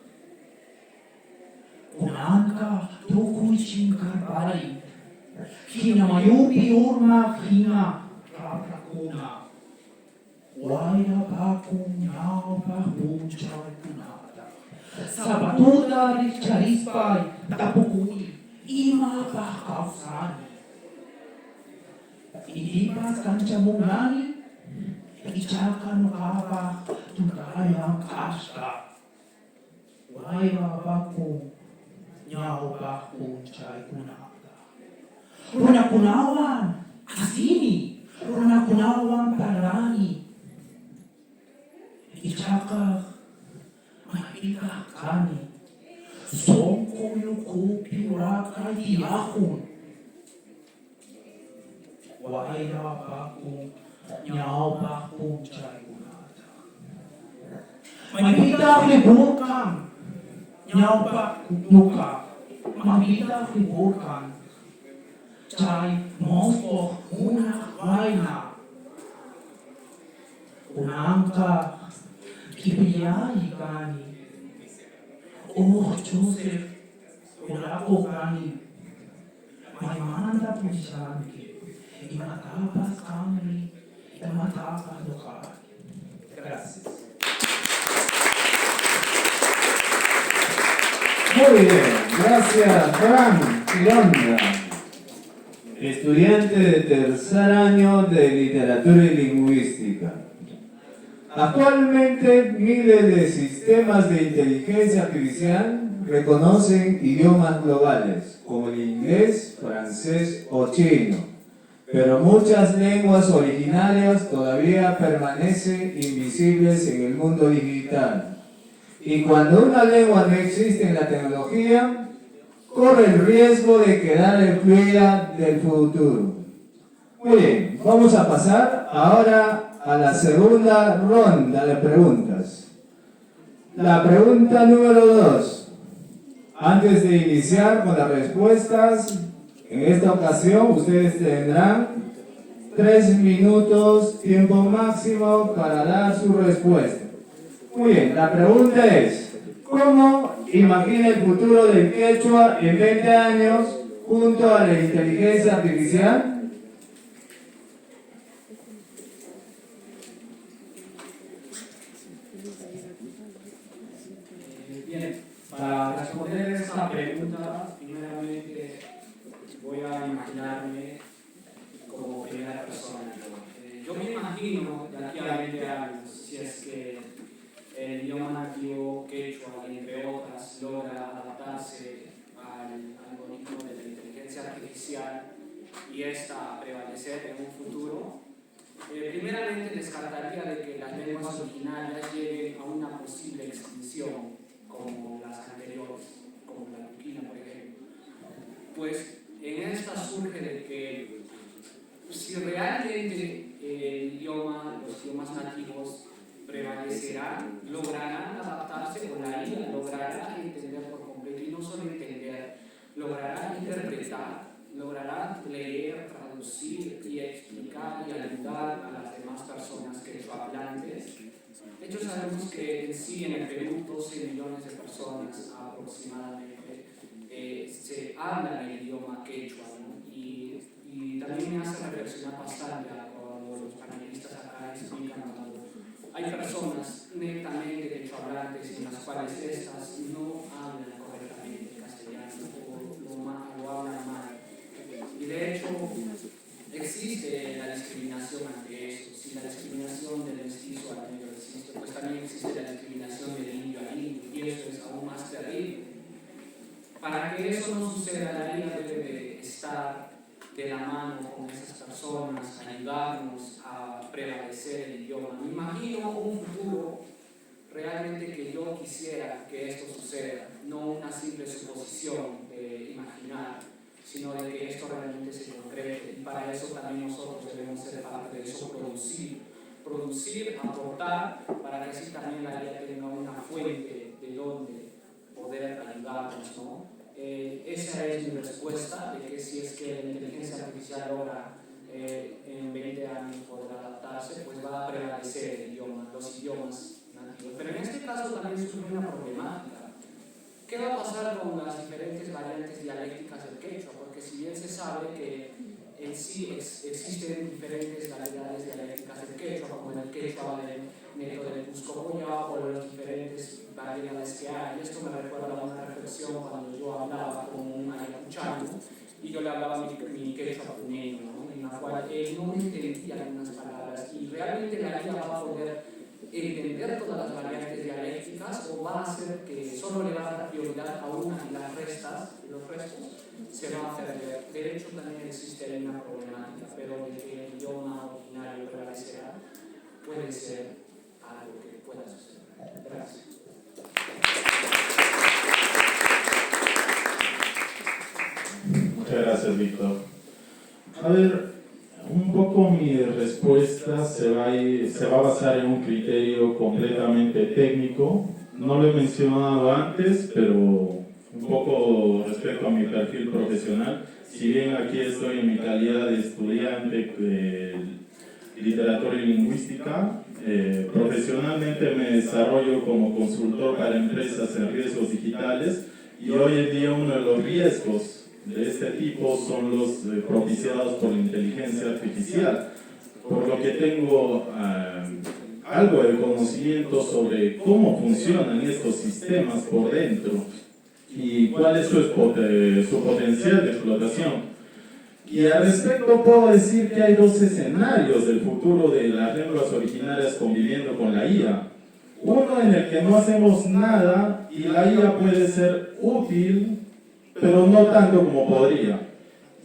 kunanka tukuy chinkarbari, kinamayupi urma kina raprakuna. Wala pakung nyaumpah punchay kunata, sabatuta richarispai tapukui. ima pakausan. Ilipas kancamungani, ichakan kapa tutayang kasta. Waya baku, nyaw baku chay kunata. Runa kunawan, asini, runa kunawan parani. Ichaka, mahika kani. Songko yuko piraka diyakun. Waya baku, nyaw baku chay kunata. Mabita liburkan, nyaw baku nuka. Mabita liburkan, chay mosto una vaina. Unangka, kibiyay kani. Oh, Joseph, ulako kani. May manda po siya imatabas kami, imatabas ka. Gracias. Muy bien, gracias Fran Quironda, estudiante de tercer año de Literatura y Lingüística. Actualmente miles de sistemas de inteligencia artificial reconocen idiomas globales como el inglés, francés o chino, pero muchas lenguas originarias todavía permanecen invisibles en el mundo digital. Y cuando una lengua no existe en la tecnología, corre el riesgo de quedar excluida del futuro. Muy bien, vamos a pasar ahora a la segunda ronda de preguntas. La pregunta número 2. Antes de iniciar con las respuestas, en esta ocasión ustedes tendrán 3 minutos, tiempo máximo para dar su respuesta. Muy bien, la pregunta es, ¿cómo imagina el futuro del quechua en 20 años junto a la inteligencia artificial? Bien, para responder esta pregunta, primeramente voy a imaginarme como primera persona. Yo me imagino de aquí a 20 años, si es que el idioma nativo quechua, entre otras, logra adaptarse al algoritmo de la inteligencia artificial y esta prevalecer en un futuro. Primeramente descartaría de que las lenguas originarias lleguen a una posible extinción, como las anteriores, como la tuquina, por ejemplo. Pues en esta surge de que si realmente los idiomas nativos prevalecerán, lograrán adaptarse con la IA, lograrán entender por completo y no solo entender, lograrán interpretar, lograrán leer, traducir y explicar y ayudar a las demás personas quechuahablantes. De hecho, sabemos que en sí en el Perú 12 millones de personas aproximadamente se hablan el idioma quechua, ¿no? Y también me hace reflexionar bastante cuando los panelistas acá explican cuando hay personas netamente quechuahablantes en las cuales estas no hablan correctamente castellano o lo hablan mal. Y de hecho, existe la discriminación ante eso. Si la discriminación del mestizo al negro existe, pues también existe la discriminación del indio al indio, y eso es aún más terrible. Para que eso no suceda, la IA debe de estar de la mano con esas personas, ayudarnos a prevalecer el idioma. Me imagino un futuro realmente que yo quisiera que esto suceda, no una simple suposición de imaginar, sino de que esto realmente se concrete. Y para eso también nosotros debemos ser parte de eso, producir, aportar, para que así también la IA tenga una fuente de donde poder ayudarnos, ¿no? Esa es mi respuesta, de que si es que la inteligencia artificial logra en 20 años poder adaptarse, pues va a prevalecer el idioma, los idiomas nativos. Pero en este caso también surge una problemática. ¿Qué va a pasar con las diferentes variantes dialécticas del quechua? Porque si bien se sabe que en sí existen diferentes variedades dialécticas del quechua, como el quechua del método de Cusco-Coya o las diferentes variedades que hay. Esto me recuerda a una reflexión cuando yo hablaba con un ayacuchano y yo le hablaba mi quechua puneño, ¿no? En la cual él no entendía algunas palabras y realmente la guía va a poder entender todas las variantes dialécticas o va a hacer que solo le va a dar prioridad a una y los restos se van a perder. De hecho, también existe una problemática, pero de que el idioma originario prevalecerá puede ser algo que pueda suceder. Gracias. Muchas gracias, Víctor. A ver, un poco mi respuesta se va a basar en un criterio completamente técnico. No lo he mencionado antes, pero un poco respecto a mi perfil profesional. Si bien aquí estoy en mi calidad de estudiante de literatura y lingüística, profesionalmente me desarrollo como consultor para empresas en riesgos digitales y hoy en día uno de los riesgos de este tipo son los propiciados por la inteligencia artificial, por lo que tengo algo de conocimiento sobre cómo funcionan estos sistemas por dentro y cuál es su potencial de explotación. Y al respecto puedo decir que hay dos escenarios del futuro de las lenguas originarias conviviendo con la IA. Uno en el que no hacemos nada y la IA puede ser útil, pero no tanto como podría.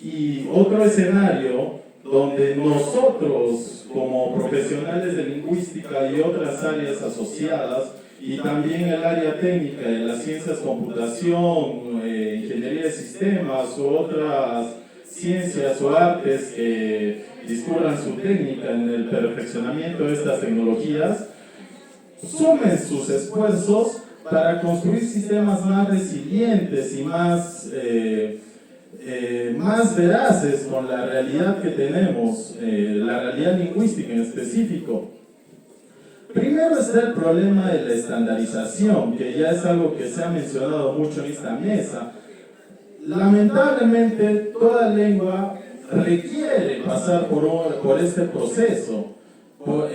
Y otro escenario donde nosotros, como profesionales de lingüística y otras áreas asociadas, y también el área técnica de las ciencias computación, ingeniería de sistemas u otras ciencias o artes que discurran su técnica en el perfeccionamiento de estas tecnologías, sumen sus esfuerzos para construir sistemas más resilientes y más veraces con la realidad que tenemos, la realidad lingüística en específico. Primero está el problema de la estandarización, que ya es algo que se ha mencionado mucho en esta mesa. Lamentablemente, toda lengua requiere pasar por este proceso.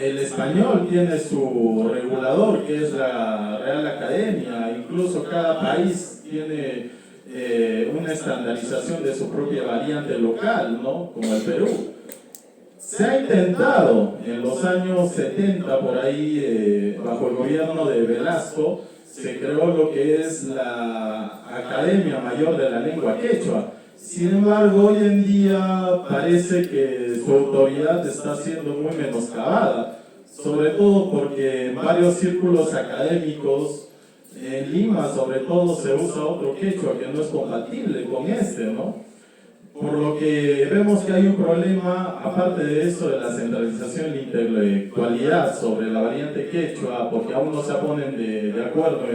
El español tiene su regulador, que es la Real Academia. Incluso cada país tiene una estandarización de su propia variante local, ¿no? Como el Perú. Se ha intentado en los años 70, por ahí, bajo el gobierno de Velasco, se creó lo que es la Academia Mayor de la Lengua Quechua. Sin embargo, hoy en día parece que su autoridad está siendo muy menoscabada, sobre todo porque en varios círculos académicos, en Lima sobre todo, se usa otro quechua que no es compatible con este, ¿no? Por lo que vemos que hay un problema, aparte de eso, de la centralización y la intelectualidad sobre la variante quechua, porque aún no se ponen de acuerdo por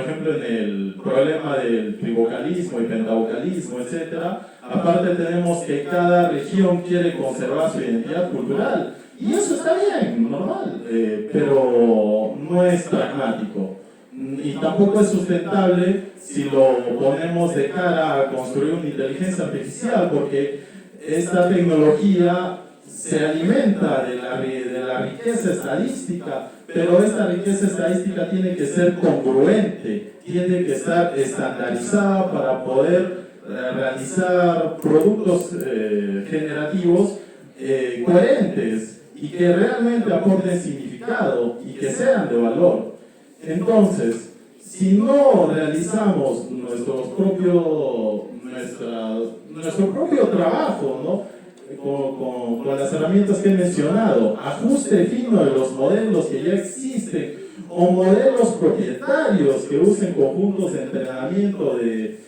ejemplo, en el problema del trivocalismo y pentavocalismo, etc. Aparte tenemos que cada región quiere conservar su identidad cultural, y eso está bien, normal, pero no es pragmático. Y tampoco es sustentable si lo ponemos de cara a construir una inteligencia artificial, porque esta tecnología se alimenta de la riqueza estadística, pero esta riqueza estadística tiene que ser congruente, tiene que estar estandarizada para poder realizar productos generativos coherentes y que realmente aporten significado y que sean de valor. Entonces, si no realizamos nuestro propio trabajo, ¿no? con las herramientas que he mencionado, ajuste fino de los modelos que ya existen o modelos propietarios que usen conjuntos de entrenamiento del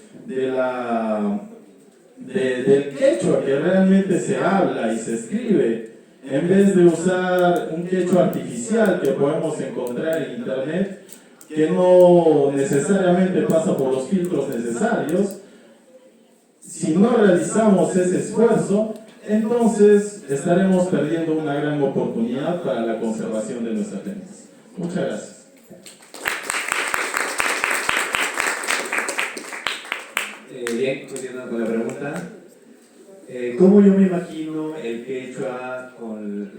quechua que realmente se habla y se escribe, en vez de usar un quechua artificial que podemos encontrar en internet, que no necesariamente pasa por los filtros necesarios. Si no realizamos ese esfuerzo, entonces estaremos perdiendo una gran oportunidad para la conservación de nuestras lenguas. Muchas gracias. Bien, continuando con la pregunta. ¿Cómo yo me imagino el quechua en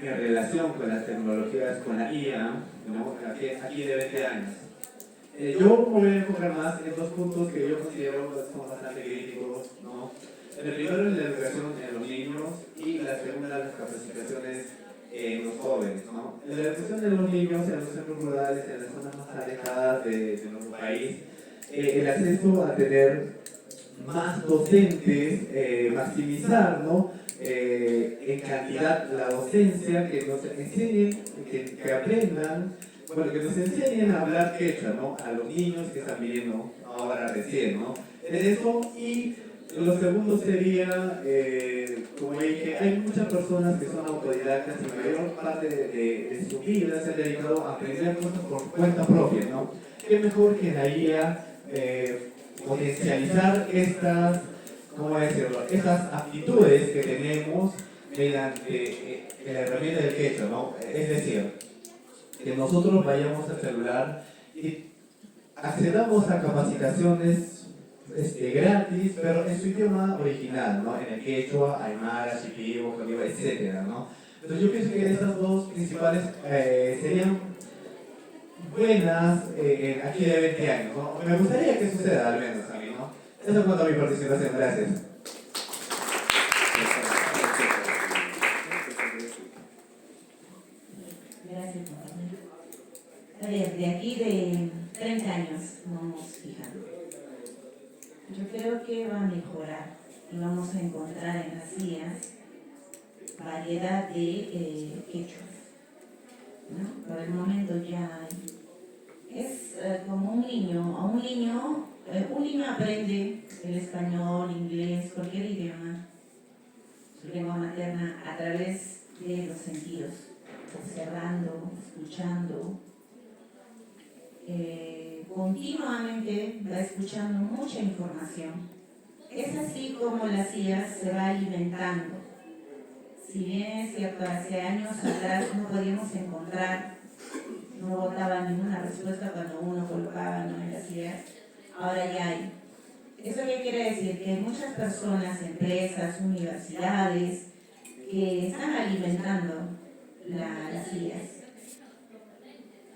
relación con las tecnologías, con la IA, ¿no? aquí de 20 años? Yo me voy a enfocar más en dos puntos que yo considero que son bastante críticos, ¿no? El primero es la educación en los niños y la segunda las capacitaciones en los jóvenes, ¿no? En la educación de los niños en los centros rurales, en las zonas más alejadas de nuestro país, el acceso a tener más docentes, maximizar, ¿no? En cantidad la docencia, que nos enseñen, que aprendan, bueno, que nos enseñen a hablar quechua, ¿no? A los niños que están viniendo ahora recién, ¿no? En eso, y lo segundo sería, como dije, hay muchas personas que son autodidactas y la mayor parte de su vida se han dedicado a aprender cosas por cuenta propia, ¿no? Qué mejor que la IA potencializar estas, ¿cómo decirlo?, estas aptitudes que tenemos mediante la herramienta del quechua, ¿no? Es decir, que nosotros vayamos al celular y accedamos a capacitaciones gratis, pero en su idioma original, ¿no? En el quechua, aymara, shipibo, jodiba, etcétera, ¿no? Entonces yo pienso que estas dos principales serían buenas aquí de 20 años, ¿no? Me gustaría que suceda al menos a mí, ¿no? Eso es cuanto a mi participación, gracias. Gracias, compañero. A ver, de aquí de 30 años vamos fijando. Yo creo que va a mejorar y vamos a encontrar en las IAs variedad de quechuas, ¿no? Por el momento ya hay. Es como un niño, un niño aprende el español, inglés, cualquier idioma, su lengua materna, a través de los sentidos, observando, escuchando. Continuamente va escuchando mucha información. Es así como las IAs se va alimentando. Si bien es cierto, hace años atrás no podíamos encontrar, no botaba ninguna respuesta cuando uno colocaba, ¿no?, en las IAs, ahora ya hay. ¿Eso qué quiere decir? Que hay muchas personas, empresas, universidades, que están alimentando las IAs.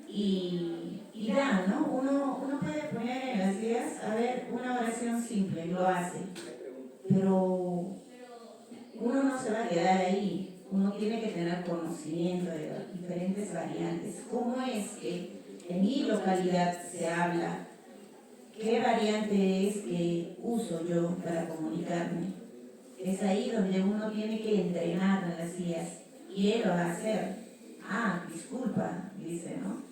Y da, ¿no? Uno puede poner en las IAs, a ver, una oración simple, lo hace, pero uno no se va a quedar ahí. Uno tiene que tener conocimiento de las diferentes variantes. ¿Cómo es que en mi localidad se habla? ¿Qué variante es que uso yo para comunicarme? Es ahí donde uno tiene que entrenar a las IAs. Y él lo va a hacer. Ah, disculpa, dice, ¿no?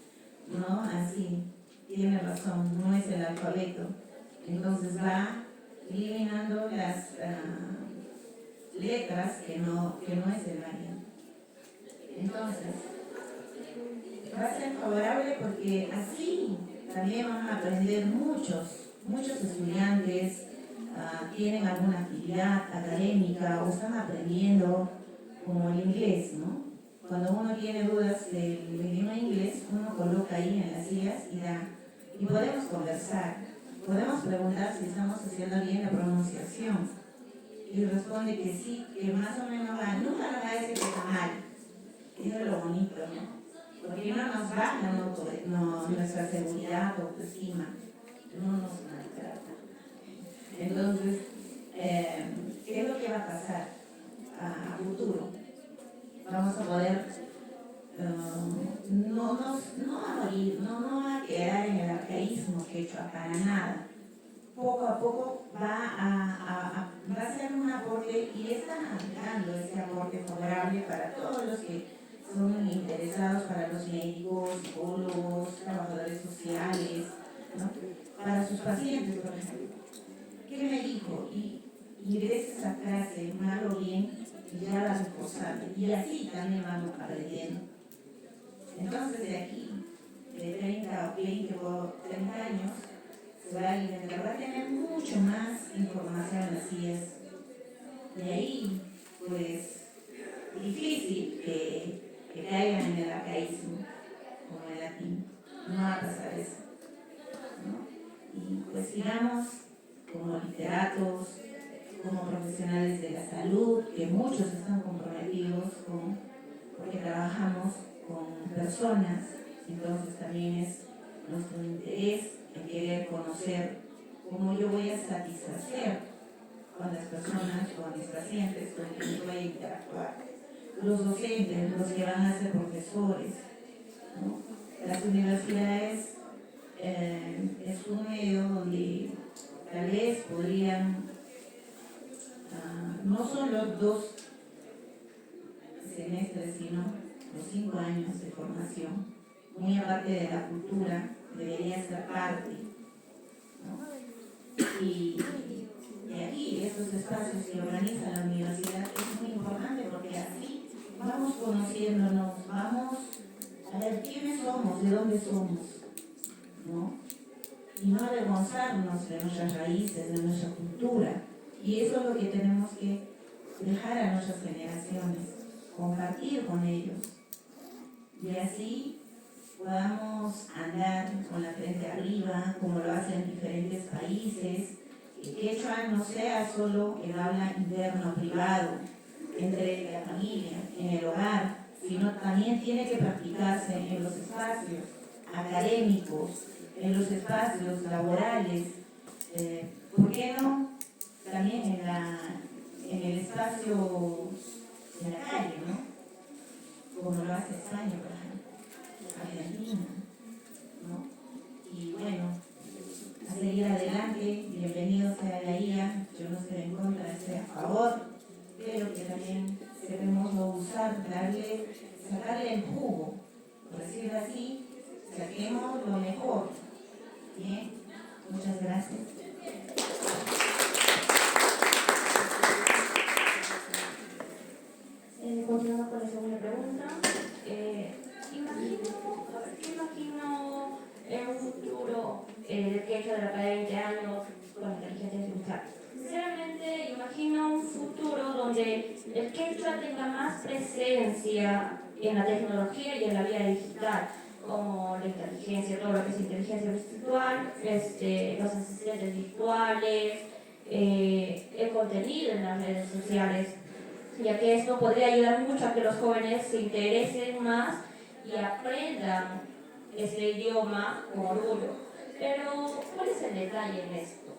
No, así. Tiene razón, no es el alfabeto. Entonces va eliminando las letras que no es el variante. Entonces, va a ser favorable porque así también van a aprender muchos estudiantes, tienen alguna actividad académica o están aprendiendo como el inglés, ¿no? Cuando uno tiene dudas del idioma inglés, uno coloca ahí en las IAs y podemos conversar, podemos preguntar si estamos haciendo bien la pronunciación. Y responde que sí, que más o menos va, nunca nos va a decir que está mal. Eso es lo bonito, ¿no? Porque no nos baja nuestra seguridad o autoestima, no nos maltrata. Entonces, ¿qué es lo que va a pasar a futuro? Vamos a poder, no a morir, no a quedar en el arcaísmo quechua, para nada. Poco a poco va a ser un aporte y están aplicando ese aporte favorable para todos los que son interesados, para los médicos, psicólogos, trabajadores sociales, ¿no? Para sus pacientes, por ejemplo. ¿Qué me dijo? Y de esa frase, mal o bien, ya la reforzable. Y así también vamos aprendiendo. Entonces, de aquí, de 30 o 20 o 30 años, se va a alimentar, va a tener mucho más información en las IAs. De ahí, pues, difícil que caigan en el arcaísmo, como el latín. No va a pasar eso, ¿no? Y pues sigamos como literatos, como profesionales de la salud, que muchos están comprometidos porque trabajamos con personas, entonces también es nuestro interés en querer conocer cómo yo voy a satisfacer con las personas, con mis pacientes, con quienes voy a interactuar. Los docentes, los que van a ser profesores, ¿no? Las universidades es un medio donde tal vez podrían, no solo 2 semestres, sino los 5 años de formación, muy aparte de la cultura, debería ser parte, ¿no? Y aquí, estos espacios que organiza la universidad es muy importante porque así vamos conociéndonos, vamos a ver quiénes somos, de dónde somos, ¿no? Y no avergonzarnos de nuestras raíces, de nuestra cultura. Y eso es lo que tenemos que dejar a nuestras generaciones, compartir con ellos. Y así podamos andar con la frente arriba, como lo hacen diferentes países. El quechua no sea solo el habla interno, privado, entre la familia, en el hogar, sino también tiene que practicarse en los espacios académicos, en los espacios laborales, ¿por qué no? También en el espacio de la calle, ¿no? Como lo hace España, por ejemplo, Argentina, ¿no? Y bueno, a seguir adelante, bienvenido sea la IA, yo no estoy en contra, estoy a favor, pero que también debemos usar, sacarle el jugo, por decirlo así, saquemos lo mejor. Bien, muchas gracias. Continuando con la segunda pregunta, imagino en un futuro del quechua de acá de 20 años con inteligencia artificial. Sinceramente, imagino un futuro donde el quechua tenga más presencia en la tecnología y en la vía digital, como la inteligencia, todo lo que es inteligencia virtual, los asistentes virtuales, el contenido en las redes sociales, ya que esto podría ayudar mucho a que los jóvenes se interesen más y aprendan este idioma con orgullo. Pero, ¿cuál es el detalle en esto?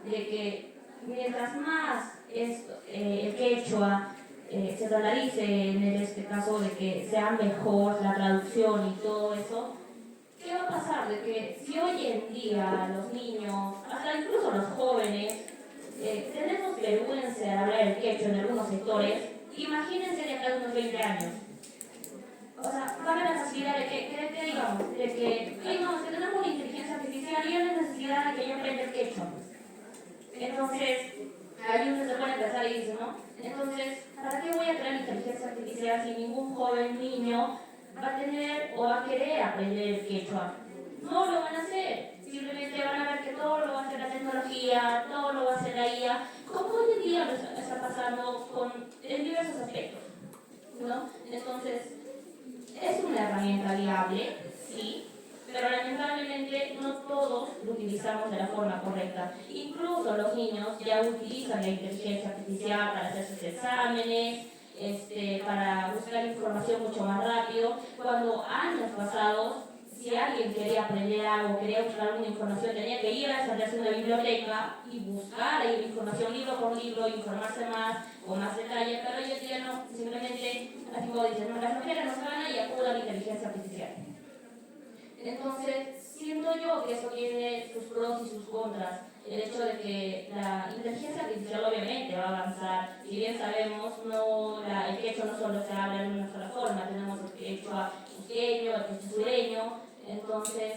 De que mientras más el quechua se dolarice, en este caso de que sea mejor la traducción y todo eso, ¿qué va a pasar? De que si hoy en día los niños, hasta incluso los jóvenes, tenemos vergüenza de hablar el quechua en algunos sectores, imagínense de acá de unos 20 años. O sea, va a haber la necesidad de que digamos, de que tenemos una inteligencia artificial y hay la necesidad de que yo aprenda el quechua. Entonces, ahí uno se pone a pensar y dice, ¿no? Entonces, ¿para qué voy a crear inteligencia artificial si ningún joven niño va a tener o va a querer aprender el quechua? No lo van a hacer. Simplemente van a ver que todo lo va a hacer la tecnología, todo lo va a hacer la IA, como hoy en día está pasando en diversos aspectos, ¿no? Entonces, es una herramienta viable, sí, pero lamentablemente no todos lo utilizamos de la forma correcta. Incluso los niños ya utilizan la inteligencia artificial para hacer sus exámenes, para buscar información mucho más rápido, cuando años pasados, si alguien quería aprender algo, quería buscar alguna información, tenía que ir a sentarse en una biblioteca y buscar ahí la información libro por libro, informarse más, con más detalle, pero hoy en día no, simplemente, así como dicen, no, las mujeres nos ganan y acudan a la inteligencia artificial. Entonces, siento yo que eso tiene sus pros y sus contras. El hecho de que la inteligencia artificial obviamente va a avanzar. Si bien sabemos, el quechua no solo se habla en una sola forma, tenemos el quechua cusqueño, el quechua sureño. Entonces,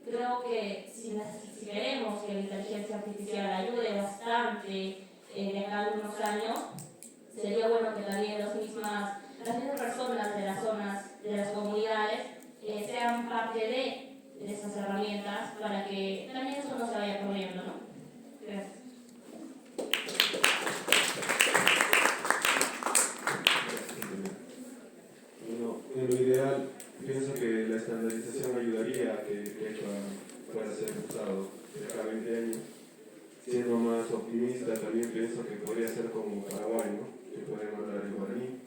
creo que si queremos que la inteligencia artificial ayude bastante de acá a unos años, sería bueno que también las mismas personas de las zonas, de las comunidades, sean parte de esas herramientas para que también eso no se vaya corriendo, ¿no? Gracias. Bueno, en lo ideal, pienso que la estandarización ayudaría a que el quechua pueda ser usado de acá a 20 años. Siendo más optimista, también pienso que podría ser ser como Paraguay, ¿no? Que pueden hablar el guaraní.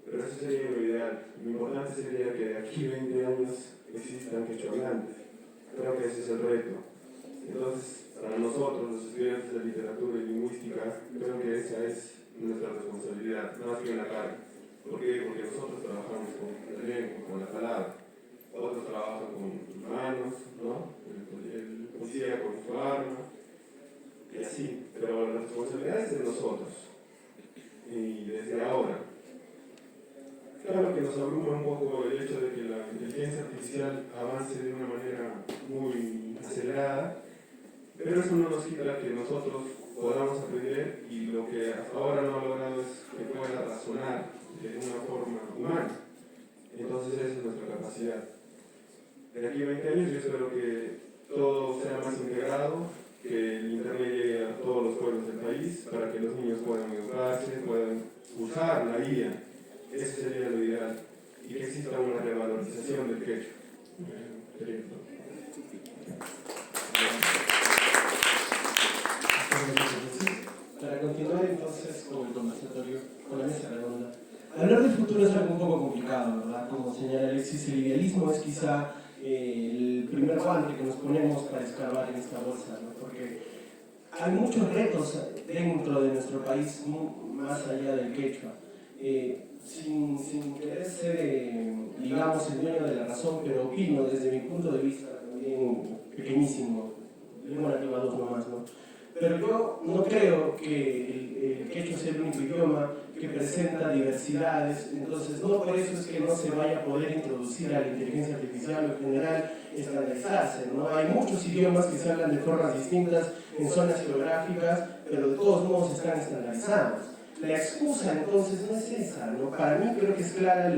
Pero eso sería lo ideal. Lo importante sería que de aquí 20 años existan quechohablantes. Creo que ese es el reto. Entonces, para nosotros, los estudiantes de literatura y lingüística, creo que esa es nuestra responsabilidad, más que la carga. ¿Por qué? Porque nosotros trabajamos con la lengua, con la palabra. Otros trabajan con sus manos, ¿no? El policía con su arma, y así. Pero la responsabilidad es de nosotros. Y desde ahora. Claro que nos abruma un poco el hecho de que la inteligencia artificial avance de una manera muy acelerada, pero eso no nos quita que nosotros podamos aprender, y lo que hasta ahora no ha logrado es que pueda razonar de una forma humana. Entonces esa es nuestra capacidad. De aquí a 20 años yo espero que todo sea más integrado, que el Internet llegue a todos los pueblos del país para que los niños puedan educarse, puedan usar la IA. Eso sería lo ideal. Y que exista una revalorización del quechua. Para continuar entonces con el conversatorio, con la mesa redonda. Hablar del futuro es algo un poco complicado, ¿verdad? Como señala Alexis, el idealismo es quizá el primer guante que nos ponemos para escarbar en esta bolsa, ¿no? Porque hay muchos retos dentro de nuestro país, más allá del quechua. Sin querer ser, digamos, el dueño de la razón, pero opino desde mi punto de vista también pequeñísimo, lengua nativa 2 nomás, ¿no? Pero yo no creo que el quechua sea el único idioma que presenta diversidades, entonces no por eso es que no se vaya a poder introducir a la inteligencia artificial o en general estandarizarse, ¿no? Hay muchos idiomas que se hablan de formas distintas en zonas geográficas, pero de todos modos están estandarizados. La excusa entonces no es esa, ¿no? Para mí creo que es clara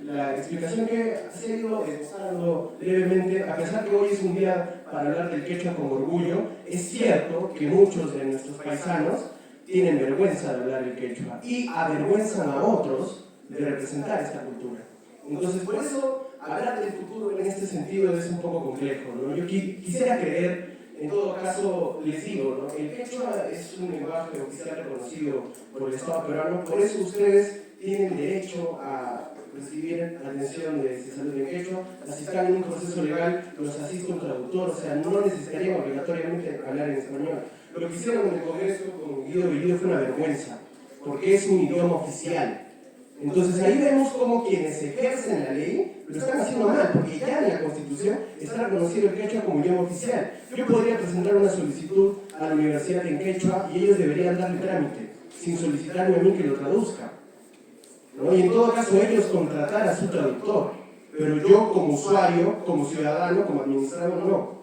la explicación que se ha ido esbozando levemente, a pesar que hoy es un día para hablar del quechua con orgullo. Es cierto que muchos de nuestros paisanos tienen vergüenza de hablar el quechua y avergüenzan a otros de representar esta cultura. Entonces, por eso hablar del futuro en este sentido es un poco complejo, ¿no? Yo quisiera creer, en todo caso, les digo, ¿no? El quechua es un lenguaje oficial reconocido por el Estado peruano, por eso ustedes tienen derecho a recibir atención de salud en quechua. Si están en un proceso legal, los asiste un traductor, o sea, no necesitarían obligatoriamente hablar en español. Lo que hicieron en el Congreso con Guido Bellido fue una vergüenza, porque es un idioma oficial. Entonces ahí vemos cómo quienes ejercen la ley lo están haciendo mal, porque ya en la Constitución está reconocido el quechua como idioma oficial. Yo podría presentar una solicitud a la universidad en quechua y ellos deberían darle trámite, sin solicitarme a mí que lo traduzca, ¿no? Y en todo caso ellos contratar a su traductor, pero yo como usuario, como ciudadano, como administrador, no.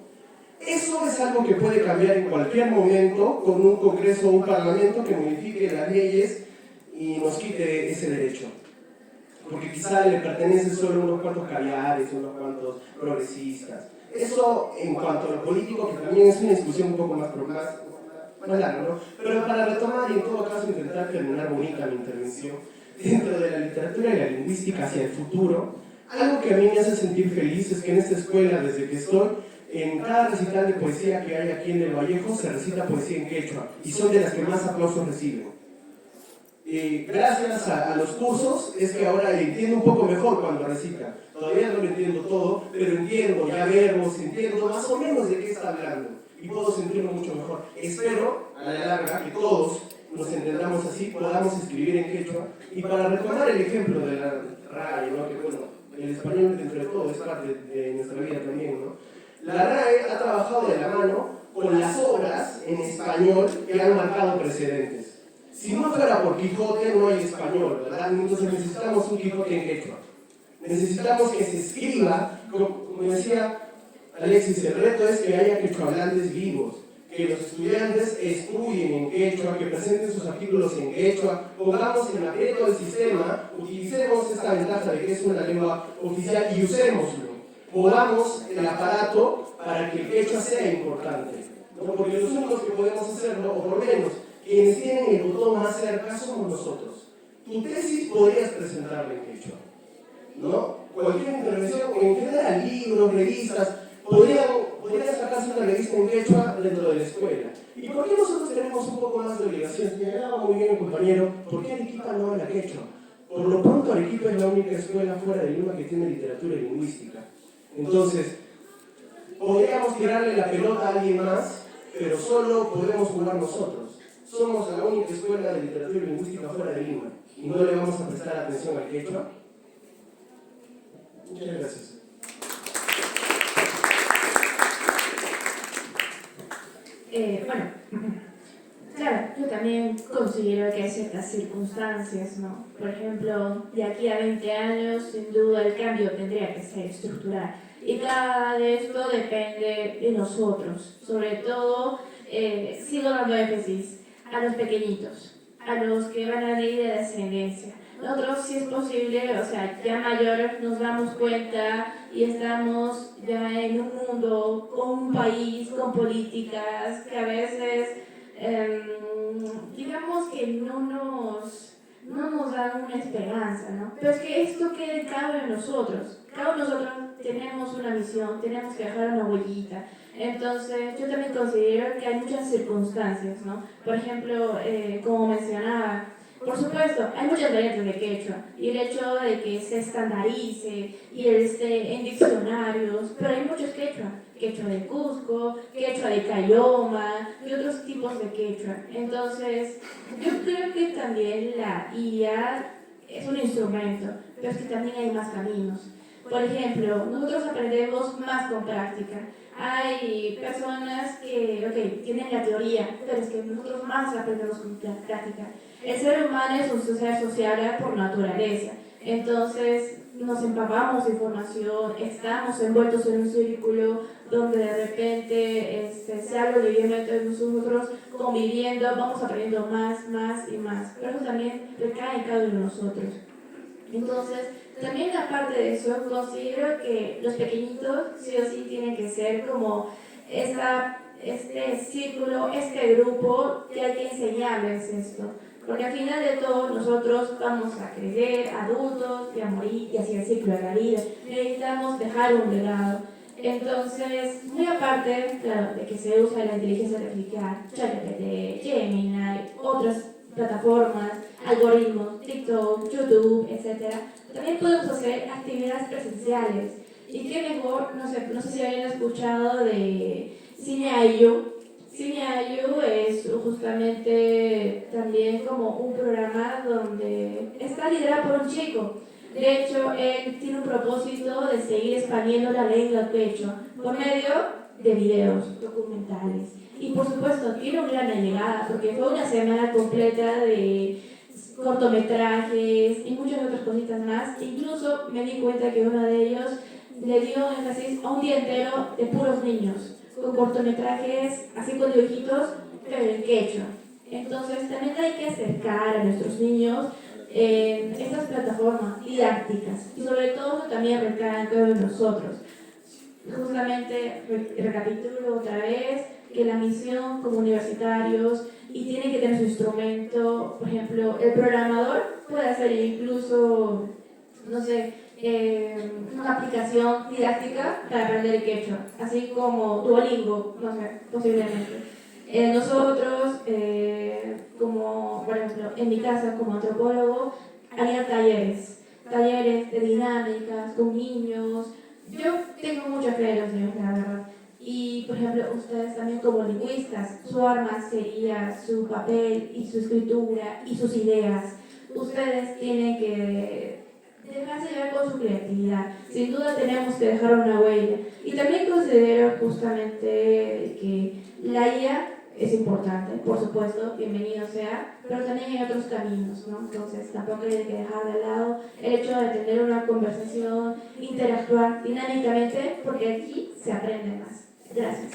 Eso es algo que puede cambiar en cualquier momento con un Congreso o un Parlamento que modifique las leyes y nos quite ese derecho. Porque quizá le pertenece solo a unos cuantos caviares, unos cuantos progresistas. Eso en cuanto a lo político, que también es una discusión un poco más larga, ¿no? Pero para retomar y en todo caso intentar terminar bonita mi intervención, dentro de la literatura y la lingüística hacia el futuro, algo que a mí me hace sentir feliz es que en esta escuela, desde que estoy, en cada recital de poesía que hay aquí en El Vallejo se recita poesía en quechua y son de las que más aplausos reciben. Gracias a los cursos es que ahora entiendo un poco mejor cuando recita. Todavía no lo entiendo todo, pero entiendo ya verbos, entiendo más o menos de qué está hablando y puedo sentirlo mucho mejor. Espero a la larga que todos nos entendamos así, podamos escribir en quechua. Y para retomar el ejemplo de la RAE, ¿no? Que bueno, el español dentro de todo es parte de nuestra vida también, ¿no? La RAE ha trabajado de la mano con las obras en español que han marcado precedentes. Si no fuera por Quijote, no hay español, ¿verdad? Entonces necesitamos un Quijote en quechua. Necesitamos que se escriba, como decía Alexis, el reto es que haya quechuahablantes vivos, que los estudiantes estudien en quechua, que presenten sus artículos en quechua, pongamos en aprieto el sistema, utilicemos esta ventaja de que es una lengua oficial y usémoslo. Pongamos el aparato para que el quechua sea importante, ¿no? Porque los únicos que podemos hacerlo, o por lo menos quienes tienen el botón más cerca, somos nosotros. Tu tesis podrías presentarla en quechua, ¿no? Cualquier intervención, en general, libros, revistas, podrían podría sacarse una revista en quechua dentro de la escuela. ¿Y por qué nosotros tenemos un poco más de obligaciones? Me hablaba muy bien el compañero, ¿por qué Arequipa no habla quechua? Por lo pronto Arequipa es la única escuela fuera de Lima que tiene literatura y lingüística. Entonces, podríamos tirarle la pelota a alguien más, pero solo podemos jugar nosotros. Somos la única escuela de literatura y lingüística fuera de Lima y no le vamos a prestar atención al quechua. Muchas gracias. Bueno, claro, yo también considero que hay ciertas circunstancias, ¿no? Por ejemplo, de aquí a 20 años, sin duda el cambio tendría que ser estructural. Y cada de esto depende de nosotros. Sobre todo, sigo dando énfasis a los pequeñitos, a los que van a ley de descendencia. Nosotros, si es posible, o sea, ya mayores nos damos cuenta y estamos ya en un mundo, con un país, con políticas que a veces, digamos que no nos dan una esperanza, ¿no? Pero es que esto queda en cada uno de nosotros. Cada uno de nosotros tenemos una misión, tenemos que dejar una huellita. Entonces, yo también considero que hay muchas circunstancias, ¿no? Por ejemplo, como mencionaba, por supuesto, hay muchas variantes de quechua y el hecho de que se estandarice y esté en diccionarios, pero hay muchos quechua, quechua de Cusco, quechua de Cayoma y otros tipos de quechua. Entonces, yo creo que también la IA es un instrumento, pero es que también hay más caminos. Por ejemplo, nosotros aprendemos más con práctica. Hay personas que, ok, tienen la teoría, pero es que nosotros más aprendemos con práctica. El ser humano es un ser social por naturaleza, entonces nos empapamos de información, estamos envueltos en un círculo donde de repente se habla de idioma entre nosotros, conviviendo, vamos aprendiendo más y más, pero eso también recae en cada uno de nosotros. Entonces, también aparte de eso, considero que los pequeñitos sí o sí tienen que ser como este círculo, este grupo que hay que enseñarles esto. Porque al final de todo nosotros vamos a crecer, adultos, y a morir, y así el ciclo de la vida. Necesitamos dejar un legado. Entonces, muy aparte, claro, de que se usa la inteligencia artificial, ChatGPT, Gemini, otras plataformas, algoritmos, TikTok, YouTube, etc. También podemos hacer actividades presenciales. Y qué mejor, no sé si habían escuchado de Cineayo. Cineayo es justamente también como un programa donde está liderado por un chico. De hecho, él tiene un propósito de seguir expandiendo la lengua quechua por medio de videos documentales. Y por supuesto, tiene una gran llegada porque fue una semana completa de cortometrajes y muchas otras cositas más. Incluso me di cuenta que uno de ellos le dio énfasis a un día entero de puros niños, con cortometrajes así con dibujitos, pero en quechua. Entonces también hay que acercar a nuestros niños en estas plataformas didácticas y sobre todo también recae en todos nosotros. Justamente recapitulo otra vez que la misión como universitarios y tiene que tener su instrumento, por ejemplo, el programador puede hacer incluso, no sé, una aplicación didáctica para aprender el quechua, así como Duolingo, no sé, posiblemente. Nosotros, como, por ejemplo, en mi casa como antropólogo, haría talleres de dinámicas con niños. Yo tengo mucha fe en los niños, la verdad. Y, por ejemplo, ustedes también como lingüistas, su arma sería su papel y su escritura y sus ideas. Ustedes tienen que dejarse llevar con su creatividad. Sin duda tenemos que dejar una huella. Y también considero justamente que la IA es importante, por supuesto, bienvenido sea, pero también hay otros caminos, ¿no? Entonces tampoco hay que dejar de lado el hecho de tener una conversación, interactuar dinámicamente, porque aquí se aprende más. Gracias.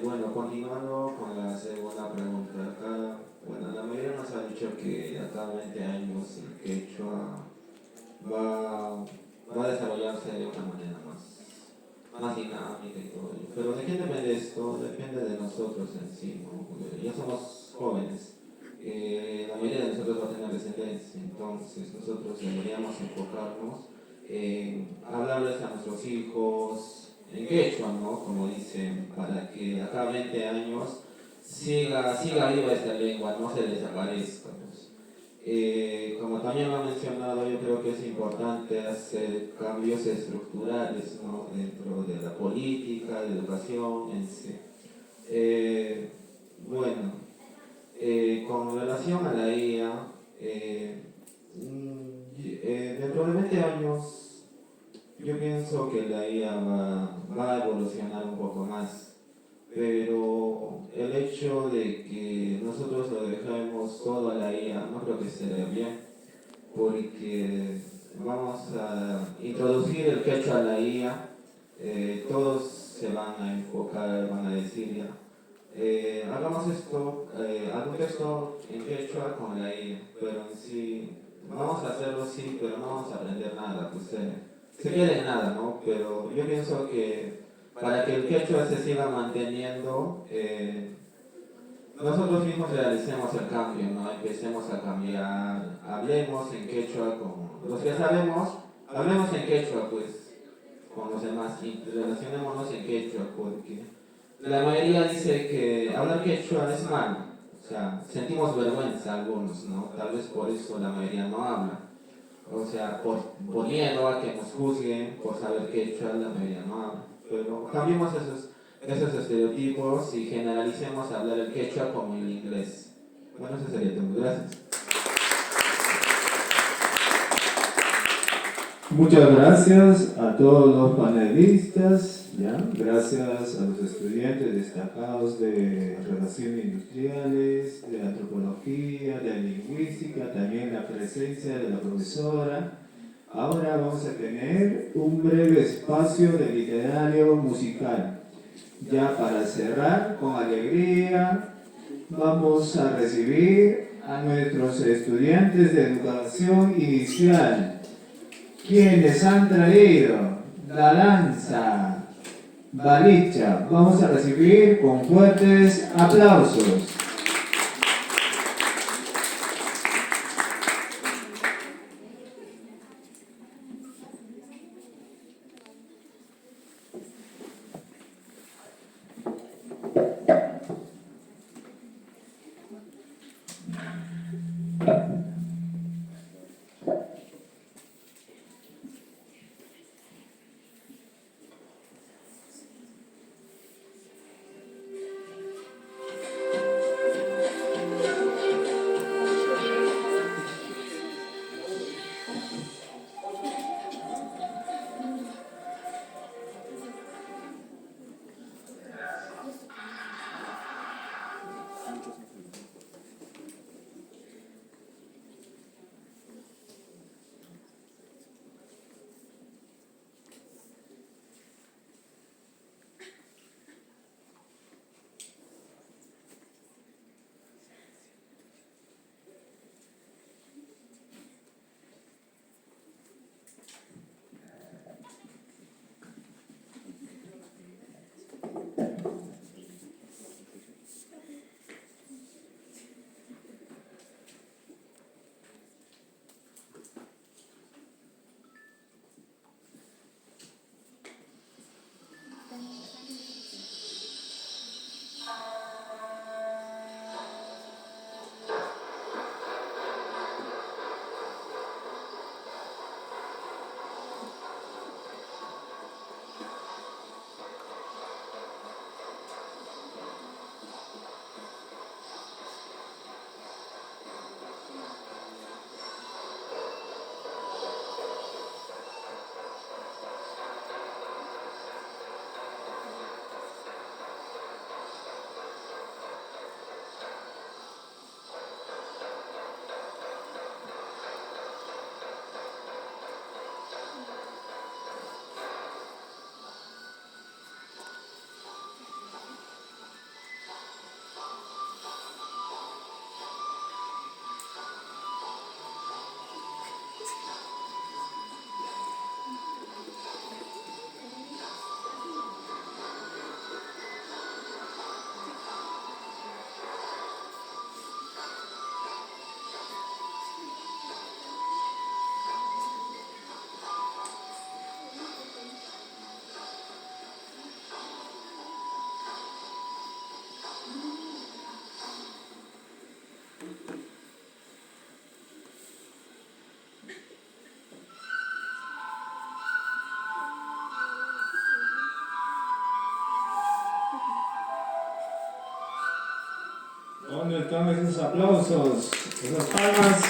Bueno, continuando con la segunda pregunta, acá, bueno, la mayoría nos ha dicho que acá 20 años el quechua va a desarrollarse de una manera más dinámica y todo ello. Pero ¿de qué depende esto? Depende de nosotros en sí, ¿no? Porque ya somos jóvenes, la mayoría de nosotros va a tener descendencia, entonces nosotros deberíamos enfocarnos hablarles a nuestros hijos en quechua, ¿no? Como dicen, para que acá 20 años siga viva esta lengua, no se desaparezca. Pues. Como también lo han mencionado, yo creo que es importante hacer cambios estructurales, ¿no? Dentro de la política, de educación en sí. Bueno, con relación a la IA, dentro de 20 años yo pienso que la IA va a evolucionar un poco más, pero el hecho de que nosotros lo dejemos todo a la IA no creo que sea bien, porque vamos a introducir el quechua a la IA, todos se van a enfocar, van a decir ya, hagamos esto, algún texto en quechua con la IA, pero en sí, vamos a hacerlo sí, pero no vamos a aprender nada, pues se queda en nada, ¿no? Pero yo pienso que para que el quechua se siga manteniendo, nosotros mismos realicemos el cambio, ¿no? Empecemos a cambiar, hablemos en quechua con los que sabemos, hablemos en quechua, pues, con los demás, y relacionémonos en quechua, porque la mayoría dice que hablar quechua es malo, o sea, sentimos vergüenza algunos, ¿no? Tal vez por eso la mayoría no habla, o sea, por miedo a que nos juzguen por saber quechua, la mayoría no habla, pero cambiemos esos estereotipos y generalicemos hablar el quechua como el inglés. Bueno, eso sería todo. Gracias. Muchas gracias a todos los panelistas, ¿ya? Gracias a los estudiantes destacados de Relaciones Industriales, de Antropología, de Lingüística, también la presencia de la profesora. Ahora vamos a tener un breve espacio de literario musical. Ya para cerrar, con alegría, vamos a recibir a nuestros estudiantes de educación inicial, quienes han traído la danza Balicha. Vamos a recibir con fuertes aplausos. ¿Dónde están esos aplausos? Esas palmas.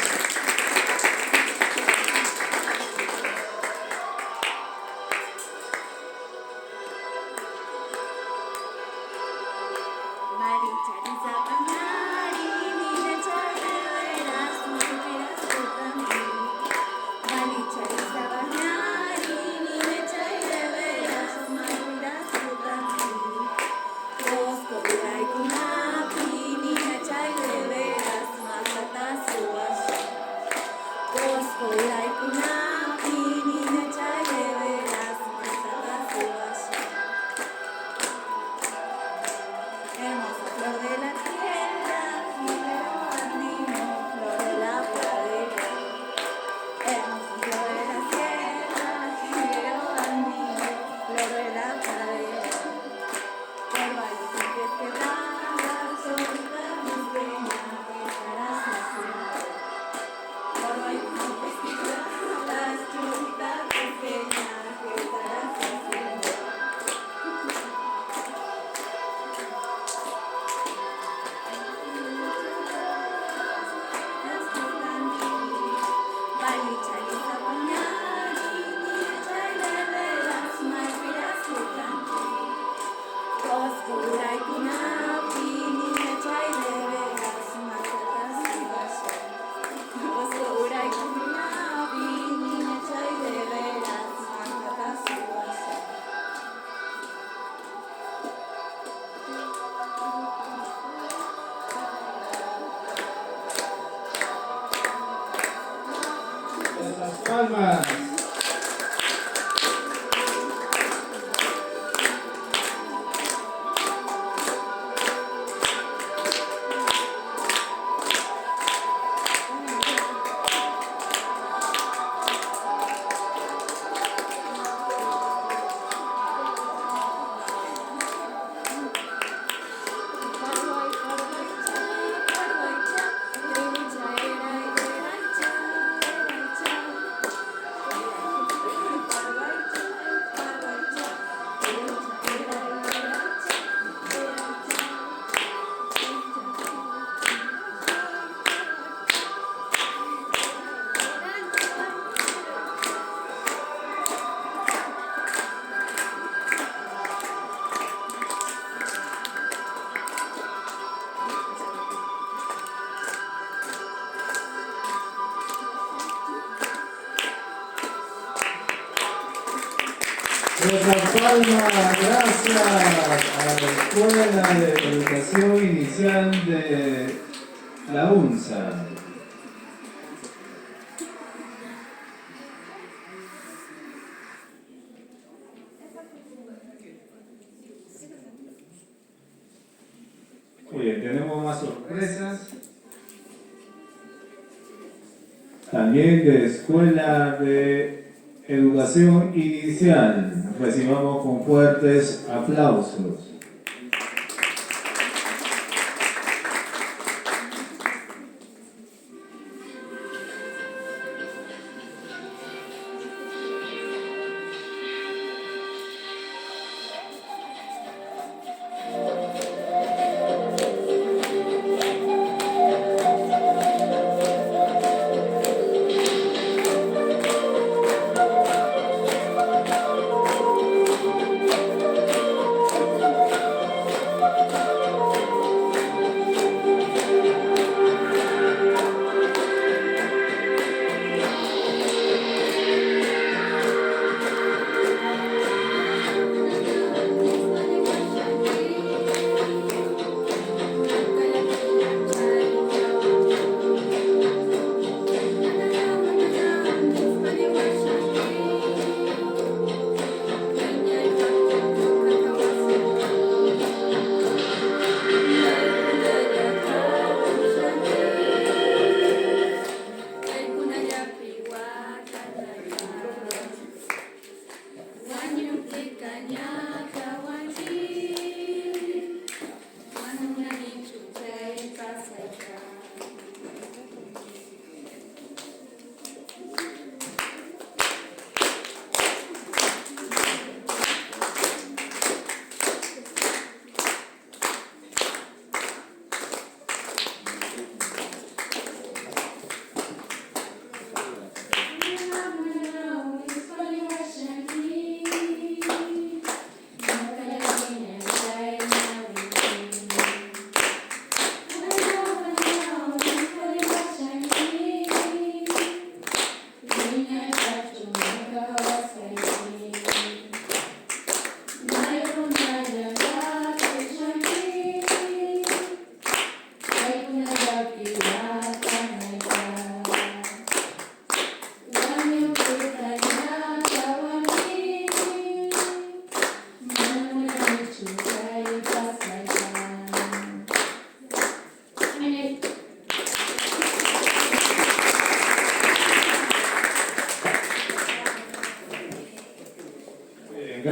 Palmas. Nuestra palma, gracias a la Escuela de Educación Inicial de la UNSA. Muy bien, tenemos más sorpresas. También de Escuela de Educación Inicial. Recibamos con fuertes aplausos.